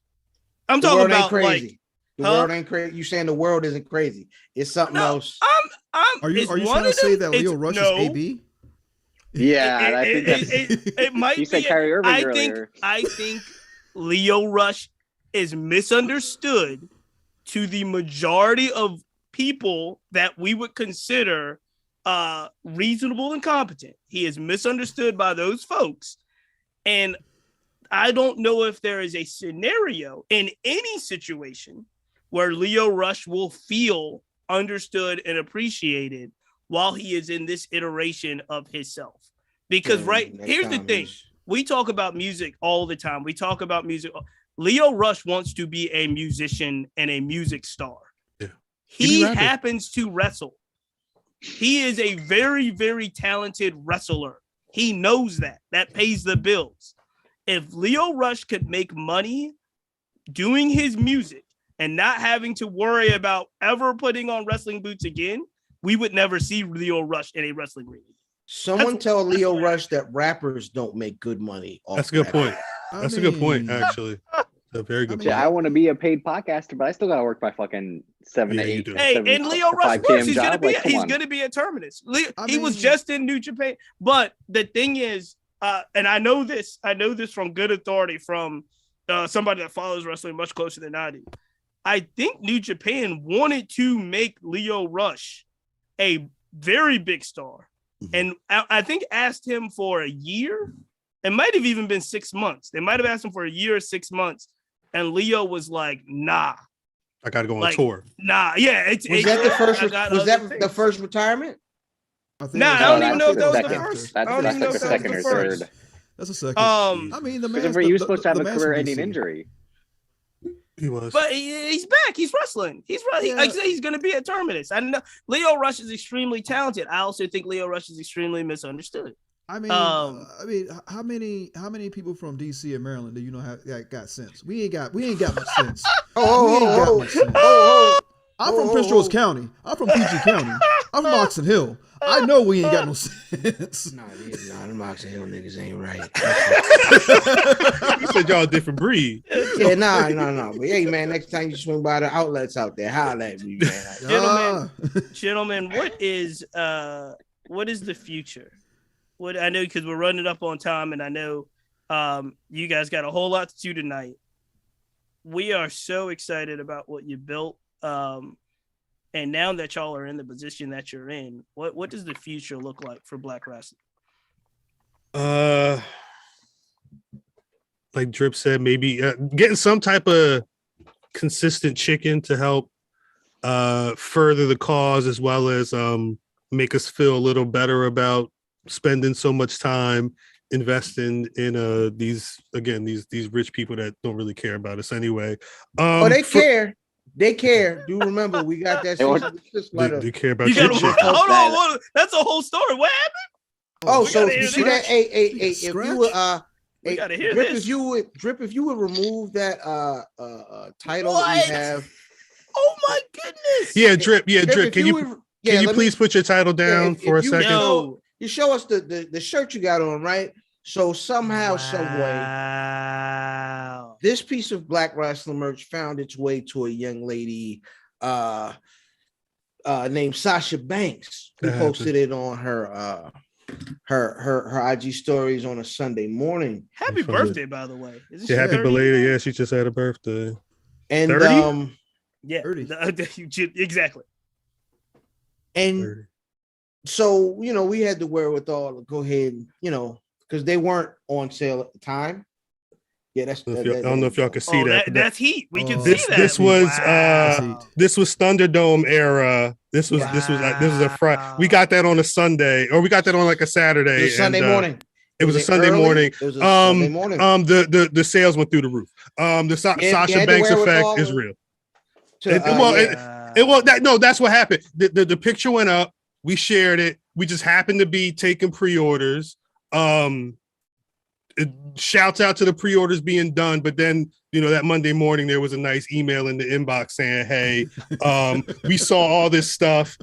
S1: I'm talking about
S4: The world ain't crazy. You saying the world isn't crazy? It's something else.
S2: Are you trying to say that Leo Rush is AB?
S5: Yeah, I think
S1: it might.
S5: You said Kyrie Irving earlier.
S1: I think Leo Rush is misunderstood to the majority of people that we would consider reasonable and competent. He is misunderstood by those folks, and I don't know if there is a scenario in any situation where Leo Rush will feel understood and appreciated while he is in this iteration of himself. Because here's the thing. We talk about music all the time. We talk about music. Leo Rush wants to be a musician and a music star.
S3: Yeah.
S1: He happens to wrestle. He is a very, very talented wrestler. He knows that. That pays the bills. If Leo Rush could make money doing his music and not having to worry about ever putting on wrestling boots again, we would never see Leo Rush in a wrestling ring.
S4: Someone tell Leo Rush that rappers don't make good money.
S3: That's a good point. That's a good point, actually. A very good point.
S5: I want to be a paid podcaster, but I still got to work by fucking 7 to 8.
S1: And Leo Rush works. He's gonna be a Terminus. He was just in New Japan. But the thing is, and I know this from good authority from somebody that follows wrestling much closer than I do. I think New Japan wanted to make Leo Rush a very big star. And I think asked him for a year. It might have even been 6 months. They might have asked him for a year or 6 months. And Leo was like, nah.
S3: I got to go on tour.
S1: Nah, yeah.
S4: Was that the first retirement?
S1: I don't even know if that was the first.
S5: That's like the second or third.
S2: That's a second.
S5: I mean, the man. You're supposed to have a career-ending injury.
S3: He was,
S1: but he's back. He's wrestling. He's going to be at Terminus. I know Leo Rush is extremely talented. I also think Leo Rush is extremely misunderstood.
S2: I mean, how many people from DC and Maryland do you know got sense? We ain't got much sense. I'm from Prince George County. I'm from PG County. I'm from Oxon Hill. I know we ain't got no sense.
S4: Nah, them Oxon Hill niggas ain't right.
S3: You said y'all a different breed.
S4: Yeah, nah. But hey, man, next time you swing by the outlets out there, holla at me, man.
S1: Gentlemen, what is the future? What I know, because we're running up on time, and I know you guys got a whole lot to do tonight. We are so excited about what you built. And now that y'all are in the position that you're in, what does the future look like for Black Rasslin?
S3: Like Drip said, maybe getting some type of consistent chicken to help further the cause, as well as make us feel a little better about spending so much time investing in these rich people that don't really care about us anyway.
S4: They care. They care. Do remember we got that
S3: they care about
S1: you. Hold on. That's a whole story. What happened?
S4: So you see that? If you would
S1: we gotta hear
S4: Drip,
S1: this.
S4: If you would remove that title that we have.
S1: Oh my goodness.
S3: Yeah, Drip. Can you please put your title down for a second?
S4: You show us the shirt you got on, right? So somehow, some way, this piece of Black Rasslin merch found its way to a young lady named Sasha Banks, who posted it on her IG stories on a Sunday morning.
S1: Happy birthday, by the way.
S3: Happy belated. Yeah, she just had a birthday.
S4: And
S3: 30?
S1: Yeah, 30. Exactly.
S4: And
S3: 30.
S4: So, we had the wherewithal to go ahead and, because they weren't on sale at the time. Yeah, I
S3: don't know if y'all can see that.
S1: That's heat. We can see that.
S3: This was Thunderdome era. This was a Friday. We got that on a Sunday, or we got that on like a Saturday.
S4: It was Sunday morning.
S3: It was a Sunday morning.
S4: It was a Sunday morning.
S3: The sales went through the roof. The Sasha Banks effect is real. That's what happened. The picture went up. We shared it. We just happened to be taking pre-orders. Shouts out to the pre-orders being done, but then that Monday morning there was a nice email in the inbox saying, "Hey, we saw all this stuff.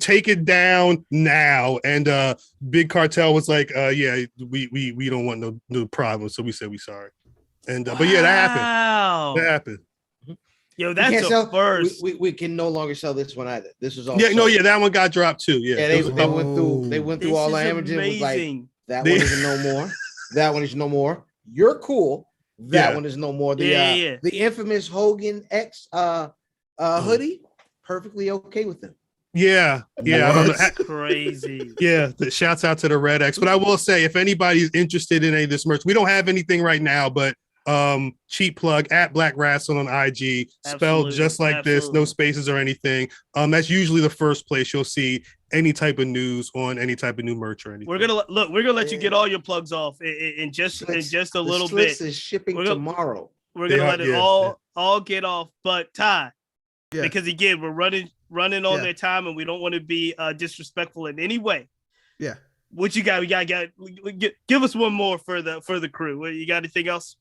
S3: Take it down now." And Big Cartel was like, "Yeah, we don't want no problem." So we said we sorry. And but yeah, that happened. That happened.
S1: Yo, that's a first.
S4: We can no longer sell this one either. This is all.
S3: Yeah, no, yeah, that one got dropped too. Yeah,
S4: they went through all the images. Was like, that one is no more. That one is no more. You're cool. That one is no more. The infamous Hogan X hoodie, perfectly okay with them.
S3: Yeah.
S1: That's crazy.
S3: Yeah, shouts out to the Red X. But I will say, if anybody's interested in any of this merch, we don't have anything right now, but cheap plug at Black Rasslin on IG, spelled just like this, no spaces or anything. That's usually the first place you'll see any type of news on any type of new merch or anything.
S1: We're gonna let you get all your plugs off in just a little bit.
S4: Is shipping tomorrow.
S1: We're gonna let it all get off, but Ty, because again, we're running on their time, and we don't want to be disrespectful in any way.
S2: Yeah.
S1: What you got? We got give us one more for the crew. You got anything else?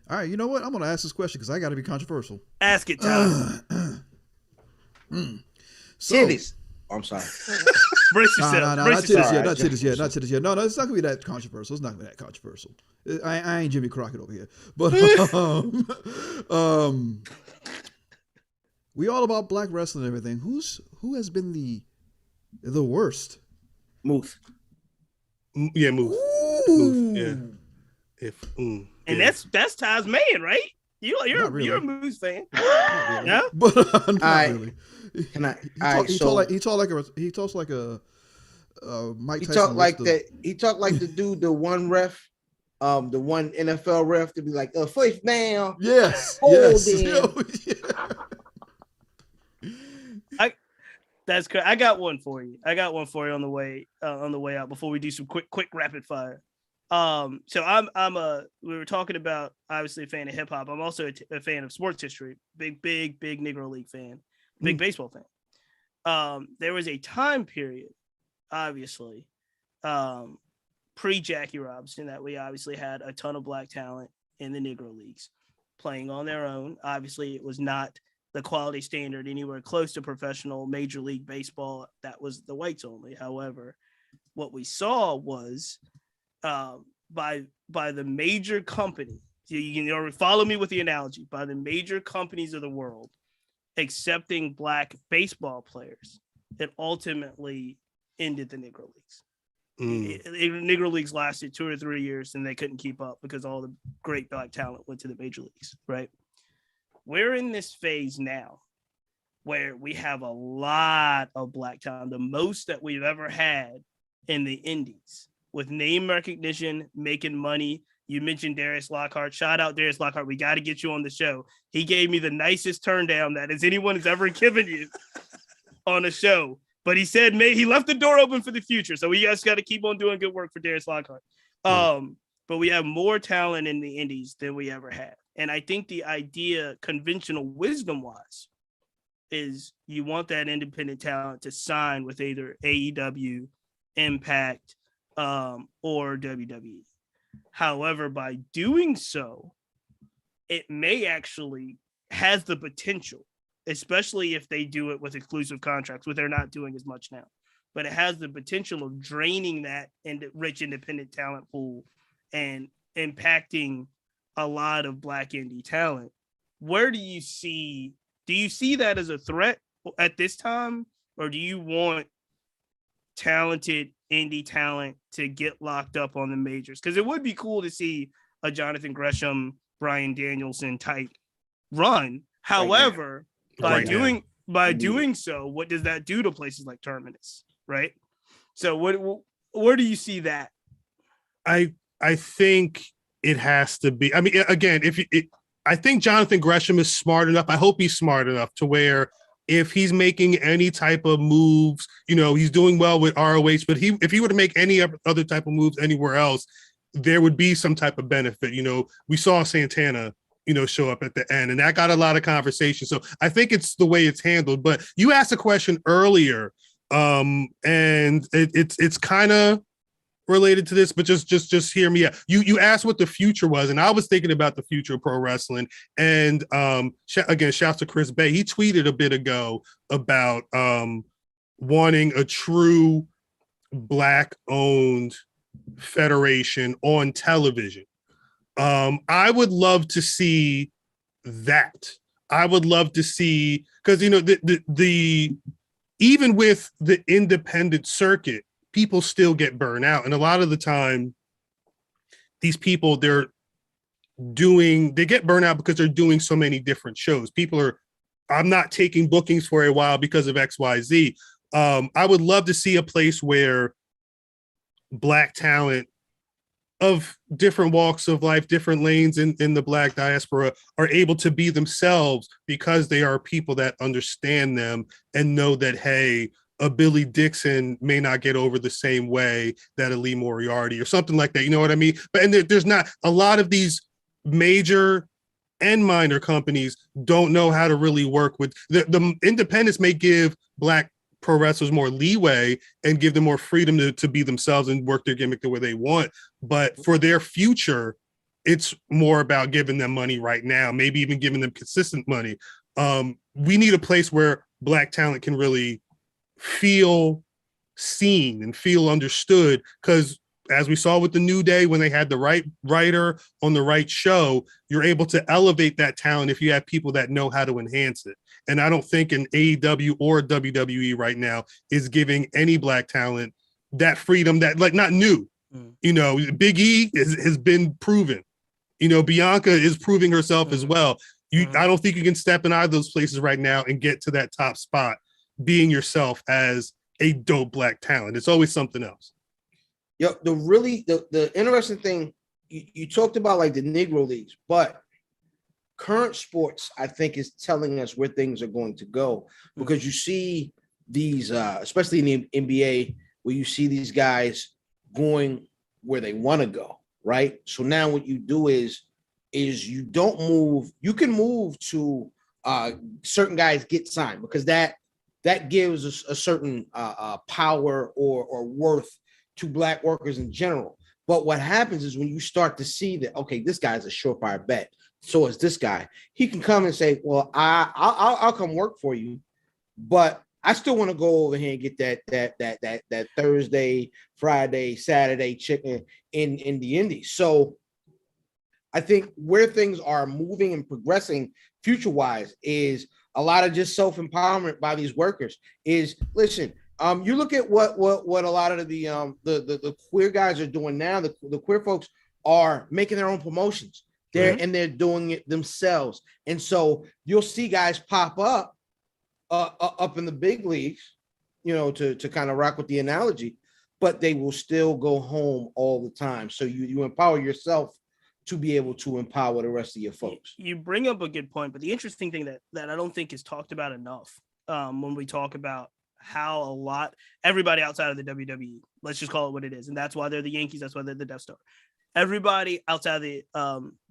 S2: All right. You know what? I'm going to ask this question because I got to be controversial.
S1: Ask it, Ty.
S4: Titties. I'm sorry.
S1: Brace yourself.
S2: No, not titties yet. No, it's not going to be that controversial. It's not going to be that controversial. I ain't Jimmy Crockett over here. But we all about black wrestling and everything. Who has been the worst?
S4: Muth.
S3: Yeah, Muth. Yeah.
S1: And that's Ty's man, right? You're a Moose fan.
S2: Really.
S1: Yeah,
S2: but not really.
S4: Can I?
S2: He talks like a Mike Tyson.
S4: He talked like that. He talked like the dude, the one ref, the one NFL ref, to be like, first down.
S2: Yes.
S1: That's correct. I got one for you on the way out before we do some quick rapid fire. So we were talking about, obviously, a fan of hip hop. I'm also a fan of sports history. Big Negro League fan, big baseball fan. There was a time period, obviously, pre Jackie Robinson, that we obviously had a ton of black talent in the Negro Leagues playing on their own. Obviously, it was not the quality standard anywhere close to professional Major League Baseball. That was the whites only. However, what we saw was by the major company, you can follow me with the analogy, by the major companies of the world accepting black baseball players, it ultimately ended the Negro Leagues. Negro Leagues lasted 2 or 3 years and they couldn't keep up because all the great black talent went to the major leagues, right? We're in this phase now where we have a lot of black talent, the most that we've ever had in the indies, with name recognition, making money. You mentioned Darius Lockhart. Shout out Darius Lockhart. We got to get you on the show. He gave me the nicest turn down that anyone has ever given you on a show. But he said, he left the door open for the future. So we guys got to keep on doing good work for Darius Lockhart. But we have more talent in the indies than we ever had. And I think the idea, conventional wisdom-wise, is you want that independent talent to sign with either AEW, Impact, or WWE. However, by doing so, it may actually has the potential, especially if they do it with exclusive contracts, which they're not doing as much now. But it has the potential of draining that rich independent talent pool and impacting a lot of black indie talent. Where do you see that as a threat at this time? Or do you want talented indie talent to get locked up on the majors? Because it would be cool to see a Jonathan Gresham, Bryan Danielson type run. However, by doing so, what does that do to places like Terminus? Right. So where do you see that?
S3: I think it has to be. I mean, again, I think Jonathan Gresham is smart enough. I hope he's smart enough to where if he's making any type of moves, he's doing well with ROH, but if he were to make any other type of moves anywhere else, there would be some type of benefit. We saw Santana, show up at the end, and that got a lot of conversation. So I think it's the way it's handled. But you asked a question earlier, and it's kind of related to this, but just hear me out. You asked what the future was, and I was thinking about the future of pro wrestling. And again, shouts to Chris Bay. He tweeted a bit ago about wanting a true black-owned federation on television. I would love to see that. I would love to see, because the even with the independent circuit, people still get burned out, and a lot of the time, these people they get burned out because they're doing so many different shows. I'm not taking bookings for a while because of XYZ. I would love to see a place where Black talent of different walks of life, different lanes in the Black diaspora are able to be themselves because they are people that understand them and know that, hey, a Billy Dixon may not get over the same way that a Lee Moriarty or something like that. You know what I mean? And there's not a lot of these major and minor companies don't know how to really work with the independents. May give Black pro wrestlers more leeway and give them more freedom to be themselves and work their gimmick the way they want. But for their future, it's more about giving them money right now, maybe even giving them consistent money. We need a place where Black talent can really feel seen and feel understood, because as we saw with the New Day, when they had the right writer on the right show, you're able to elevate that talent if you have people that know how to enhance it. And I don't think an AEW or WWE right now is giving any Black talent that freedom, that, like, not new. Big E has been proven. Bianca is proving herself as well. I don't think you can step in either of those places right now and get to that top spot being yourself as a dope Black talent. It's always something else.
S4: The interesting thing, you talked about like the Negro leagues, but current sports, I think, is telling us where things are going to go, because you see these, especially in the NBA, where you see these guys going where they want to go, right? So now what you do is you don't move. You can move to certain guys get signed, because that gives us a certain power or worth to Black workers in general. But what happens is when you start to see that, okay, this guy's a surefire bet, so is this guy. He can come and say, well, I'll come work for you, but I still want to go over here and get that Thursday, Friday, Saturday chicken in the Indies. So I think where things are moving and progressing future-wise is a lot of just self-empowerment by these workers. Is, listen, you look at what a lot of the queer guys are doing now. The queer folks are making their own promotions. They're doing it themselves, and so you'll see guys pop up in the big leagues, to kind of rock with the analogy, but they will still go home all the time. So you empower yourself to be able to empower the rest of your folks.
S1: You bring up a good point, but the interesting thing that I don't think is talked about enough when we talk about how everybody outside of the WWE, let's just call it what it is, and that's why they're the Yankees, that's why they're the Death Star. Everybody outside of the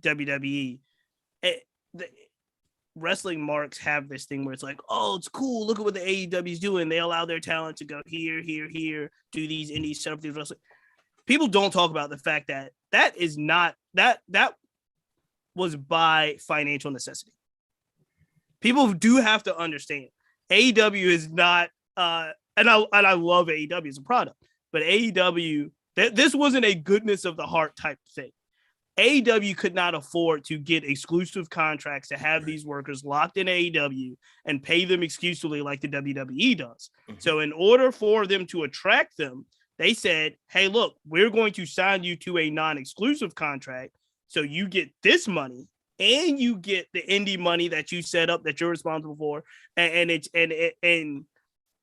S1: WWE, the wrestling marks have this thing where it's like, oh, it's cool, look at what the AEW is doing. They allow their talent to go here, do these indies, set up these wrestling. People don't talk about the fact that is not that was by financial necessity. People do have to understand AEW is not and I love AEW as a product, but AEW, this wasn't a goodness of the heart type thing. AEW could not afford to get exclusive contracts to have these workers locked in AEW and pay them exclusively like the WWE does. So in order for them to attract them, they said, hey, look, we're going to sign you to a non-exclusive contract, so you get this money and you get the indie money that you set up that you're responsible for. And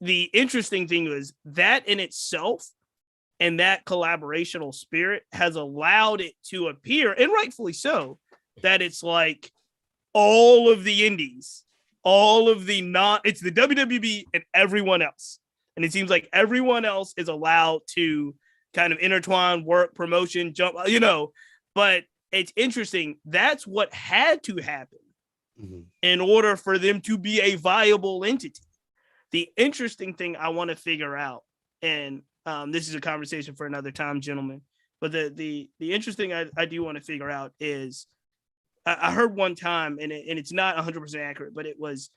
S1: the interesting thing is that in itself, and that collaborational spirit has allowed it to appear, and rightfully so, that it's like all of the indies, it's the WWE and everyone else. And it seems like everyone else is allowed to kind of intertwine, work, promotion, jump, but it's interesting. That's what had to happen in order for them to be a viable entity. The interesting thing I want to figure out, and this is a conversation for another time, gentlemen, but the interesting I do want to figure out is I heard one time, and it's not 100% accurate, but it was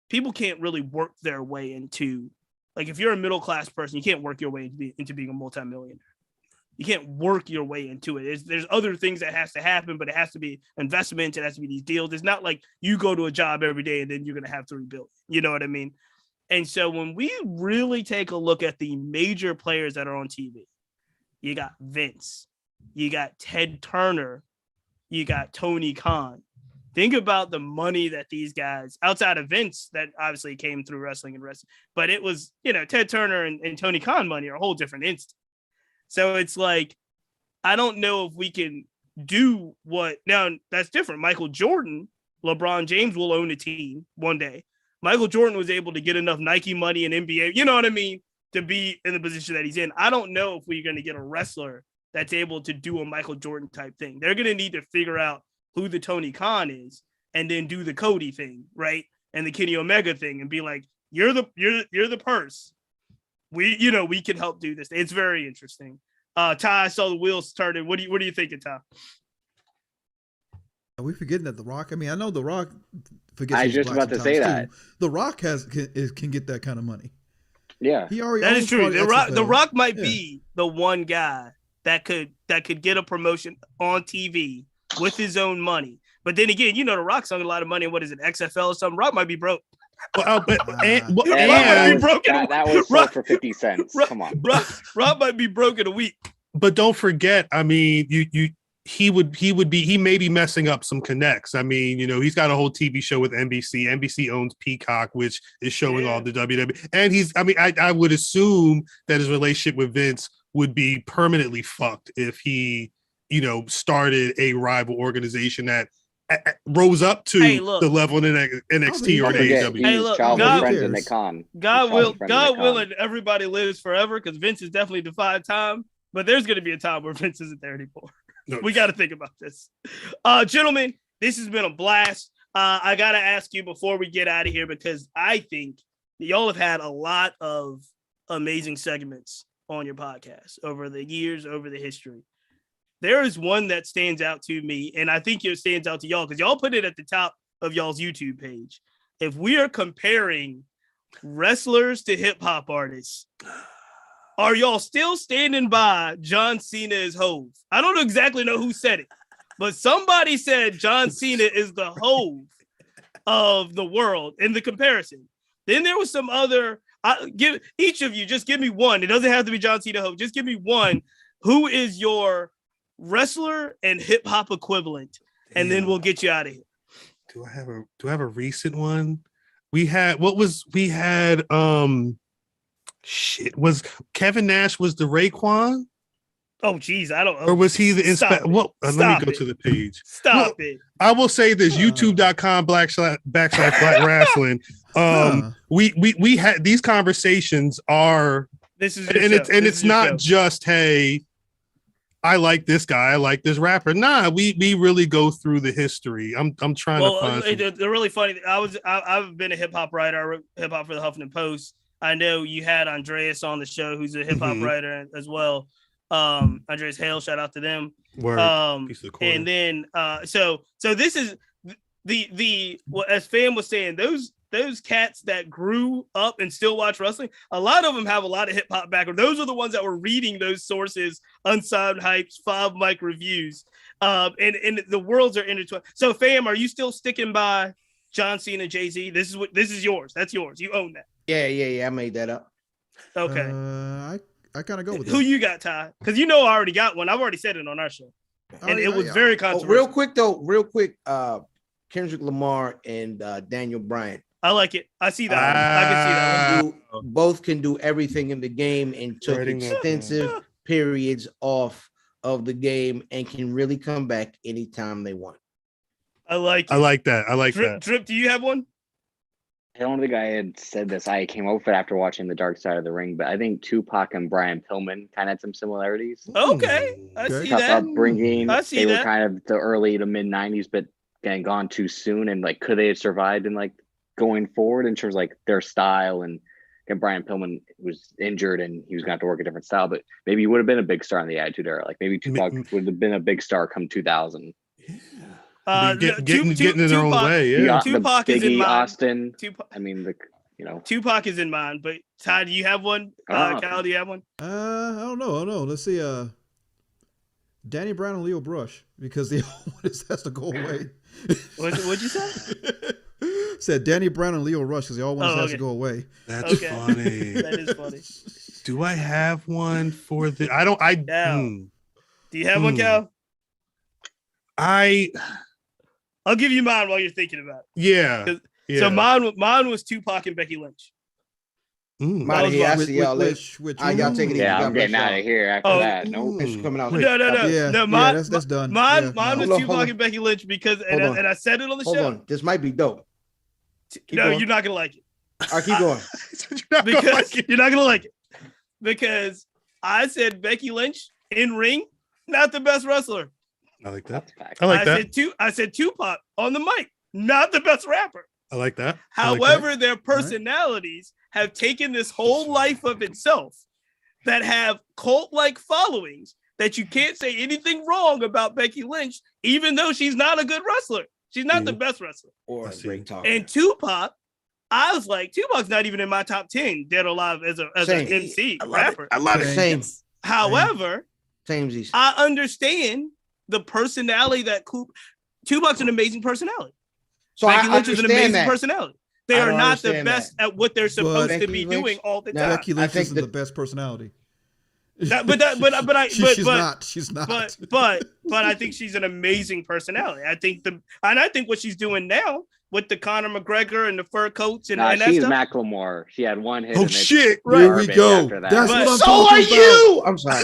S1: people can't really work their way into, like, if you're a middle class person, you can't work your way into being a multimillionaire. work your way into it. There's other things that has to happen, but it has to be investments. It has to be these deals. It's not like you go to a job every day and then you're going to have to rebuild. You know what I mean? And so when we really take a look at the major players that are on TV, you got Vince, you got Ted Turner, you got Tony Khan. Think about the money that these guys, outside of Vince, that obviously came through wrestling, but it was, Ted Turner and Tony Khan money are a whole different instant. So it's like, I don't know if we can do what now. That's different. Michael Jordan, LeBron James will own a team one day. Michael Jordan was able to get enough Nike money and NBA, you know what I mean, to be in the position that he's in. I don't know if we're going to get a wrestler that's able to do a Michael Jordan type thing. They're going to need to figure out who the Tony Khan is and then do the Cody thing, right? And the Kenny Omega thing and be like, you're the purse. We can help do this. It's very interesting. Ty, I saw the wheels started. What are you thinking, Ty?
S2: Are we forgetting that The Rock? I mean, I know The Rock.
S5: I was just about to say that
S2: The Rock can get that kind of money.
S5: Yeah,
S2: he already.
S1: That is true. The Rock might be the one guy that could get a promotion on TV with his own money. But then again, The Rock's on a lot of money. What is it, XFL or something? Rock might be broke.
S5: that was sold for 50 cents. Come on,
S1: Rock might be broke in a week.
S3: But don't forget, I mean, he may be messing up some connects. I mean, he's got a whole TV show with NBC. NBC owns Peacock, which is showing all the WWE. And I would assume that his relationship with Vince would be permanently fucked if he, started a rival organization that rose up to the level in NXT or AEW.
S5: Hey, look,
S1: God willing, everybody lives forever because Vince has definitely defied time. But there's going to be a time where Vince isn't there anymore. No. We got to think about this. Gentlemen, this has been a blast. I got to ask you before we get out of here, because I think y'all have had a lot of amazing segments on your podcast over the years, over the history. There is one that stands out to me, and I think it stands out to y'all because y'all put it at the top of y'all's YouTube page. If we are comparing wrestlers to hip-hop artists, are y'all still standing by John Cena as Hove? I don't exactly know who said it, but somebody said John Cena is the Hove of the world in the comparison. Then there was some other, give each of you, just give me one. It doesn't have to be John Cena Hove. Just give me one. Who is your wrestler and hip hop equivalent? And then we'll get you out of here.
S3: Do I have a recent one? Was Kevin Nash was the Raekwon?
S1: Oh, geez, I don't know.
S3: Or was he the inspector? Well, let me go to the page.
S1: Stop it.
S3: I will say this: youtube.com/Black Rasslin. We had these conversations are it's not just, hey, I like this guy, I like this rapper. Nah, we really go through the history. I'm trying to find
S1: they're really funny. I've been a hip hop writer, hip hop for the Huffington Post. I know you had Andreas on the show, who's a hip hop writer as well. Andreas Hale, shout out to them. And then so this is the as Fam was saying, those cats that grew up and still watch wrestling, a lot of them have a lot of hip hop background. Those are the ones that were reading those sources, Unsigned Hypes, 5 Mic Reviews, and the worlds are intertwined. So Fam, are you still sticking by John Cena, Jay-Z? This is yours. That's yours. You own that.
S4: Yeah. I made that up.
S1: Okay.
S2: I kind of go with
S1: who you got, Ty? Because I already got one. I've already said it on our show, and it was very controversial.
S4: Real quick. Kendrick Lamar and Daniel Bryan.
S1: I like it. I see that. I can see that.
S4: Both can do everything in the game and took extensive periods off of the game and can really come back anytime they want.
S1: I like it.
S3: I like that.
S1: Drip, do you have one?
S5: I don't think I had said this. I came up with it after watching The Dark Side of the Ring, but I think Tupac and Brian Pillman kind of had some similarities.
S1: Okay. I see that.
S5: Upbringing.
S1: They
S5: were kind of the early to mid 90s, but getting gone too soon. And like, could they have survived in like going forward in terms of like their style? And Brian Pillman was injured and he was going to have to work a different style, but maybe he would have been a big star in the Attitude Era. Like maybe Tupac would have been a big star come 2000.
S3: Yeah. Getting in their own way. Yeah.
S1: Tupac is in mine.
S5: Austin.
S1: Tupac is in mine, but Ty, do you have one? Kyle, do you have one?
S2: I don't know. Let's see. Danny Brown and Leo Brush, because the one has to go away.
S1: What'd you say?
S2: Said Danny Brown and Leo Rush, because they all want has to go away.
S3: That's funny.
S1: That is funny.
S3: Do I have one for the? I don't.
S1: Do you have one, Cal? I'll give you mine while you're thinking about it.
S3: Yeah.
S1: So mine was Tupac and Becky Lynch.
S4: Mine here, I see y'all later. Y'all take it easy.
S5: Yeah, I'm getting out of here after that.
S4: Nope. It's coming out.
S1: No, mine,
S2: that's done.
S1: Mine was Tupac and Becky Lynch because, and I said it on the show.
S4: Hold on, this might be dope.
S1: You're not gonna like it.
S4: I'll keep going.
S1: You're not gonna like it because I said Becky Lynch in ring, not the best wrestler.
S3: I like that.
S1: I said Tupac on the mic, not the best rapper.
S3: I like that.
S1: However, their personalities have taken this whole life of itself that have cult-like followings that you can't say anything wrong about Becky Lynch, even though she's not a good wrestler. She's not the best wrestler.
S4: Or a great talker.
S1: And Tupac, I was like, Tupac's not even in my top 10 dead or alive as an MC rapper.
S3: I love it.
S4: Same.
S1: However, I understand the personality that Tupac's an amazing personality.
S4: So
S1: Becky Lynch is an amazing personality. They are not the best at what they're supposed to be doing all the time.
S2: Becky Lynch isn't the best personality.
S1: She's not. But I think she's an amazing personality. I think what she's doing now with the Conor McGregor and the fur coats and that
S5: she's
S1: stuff.
S5: Macklemore. She had one hit.
S3: Oh shit!
S2: Here we go. That's what I'm talking about.
S4: You. I'm sorry.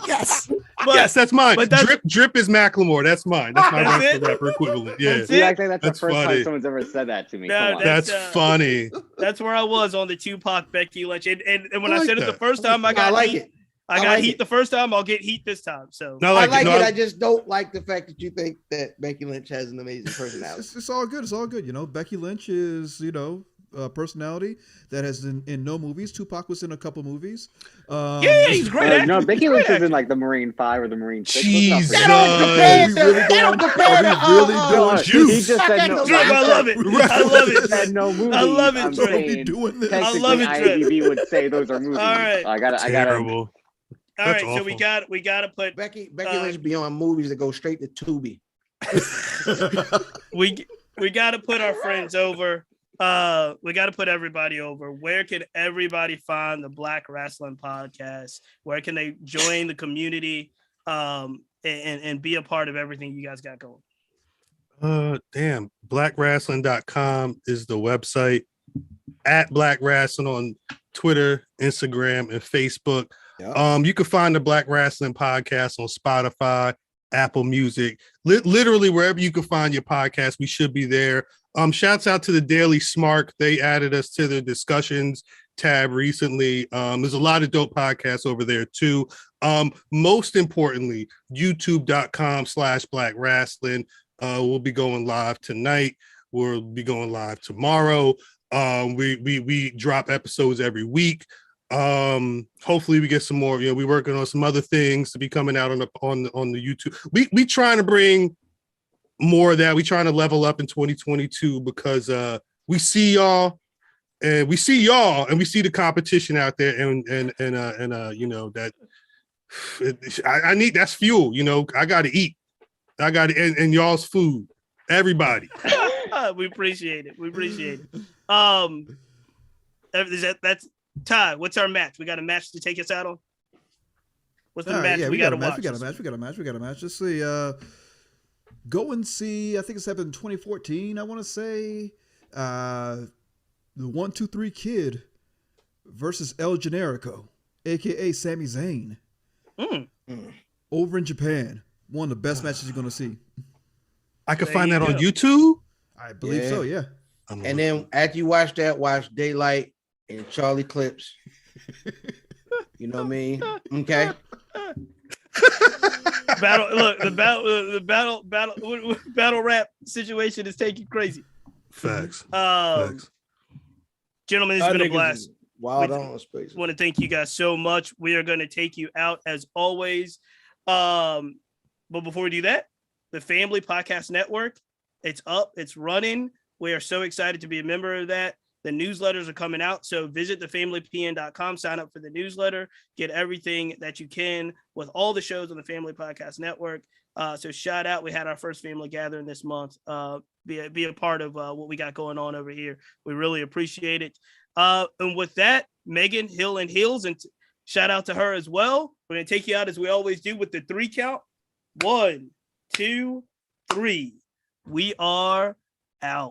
S3: Yes. Yes, that's mine. Drip is Macklemore. That's mine. That's my rapper equivalent. Yeah.
S5: I think that's the first time someone's ever said that to me.
S1: No,
S3: that's funny.
S1: That's where I was on the Tupac Becky Lynch. And when I said it the first time, I got heat. I got heat the first time. I'll get heat this time. So
S4: I like it. I just don't like the fact that you think that Becky Lynch has an amazing personality.
S2: It's all good. It's all good. Becky Lynch is, a personality that has in no movies. Tupac was in a couple movies.
S1: He's great.
S5: No, Becky Lynch is in like the Marine 5 or the Marine 6.
S3: Jesus.
S4: They don't compare
S2: to
S5: He just said no.
S1: I love it. I love it.
S5: Said no movies.
S1: I love it.
S5: I'm saying,
S1: I love it.
S5: IMDb would say those are movies.
S1: All right.
S5: I got
S3: Terrible.
S1: All right, so we got to put
S4: Becky Lynch be on movies that go straight to Tubi.
S1: we got to put our friends over. We got to put everybody over. Where can everybody find the Black Rasslin Podcast? Where can they join the community and be a part of everything you guys got going?
S3: Blackwrestling.com is the website. At Black Rasslin on Twitter, Instagram, and Facebook. Yep. You can find the Black Rasslin Podcast on Spotify, Apple Music, literally wherever you can find your podcast. We should be there. Shouts out to the Daily Smart. They added us to the discussions tab recently. There's a lot of dope podcasts over there too. Most importantly, youtube.com/Black Rasslin. We'll be going live tonight. We'll be going live tomorrow. We drop episodes every week. Hopefully we get some more. We're working on some other things to be coming out on the YouTube. We trying to bring more of that. We trying to level up in 2022 because we see y'all and we see the competition out there and that I need, that's fuel. I got to eat. I got to, and y'all's food. Everybody.
S1: We appreciate it. That's Ty. What's our match? We got a match to take us out on. What's the match we got to watch?
S2: We got a match. Let's see. Go and see. I think it's happened in 2014. I want to say the 1-2-3 Kid versus El Generico, aka Sami Zayn, over in Japan. One of the best matches you're gonna see.
S3: I can find that on YouTube.
S2: I believe so. Yeah.
S4: And then after you watch that, watch Daylight and Charlie Clips. You know what I mean? Okay.
S1: Battle rap situation is taking crazy.
S3: Facts.
S1: Gentlemen, it's been a blast.
S4: Wild on space.
S1: Want to thank you guys so much. We are going to take you out as always. But before we do that, the Family Podcast Network, it's up, it's running. We are so excited to be a member of that. The newsletters are coming out. So visit thefamilypn.com, sign up for the newsletter, get everything that you can with all the shows on the Family Podcast Network. So shout out. We had our first family gathering this month. Be a part of what we got going on over here. We really appreciate it. And with that, Megan Hill and Heels, and shout out to her as well. We're going to take you out as we always do with the 3 count. 1, 2, 3. We are out.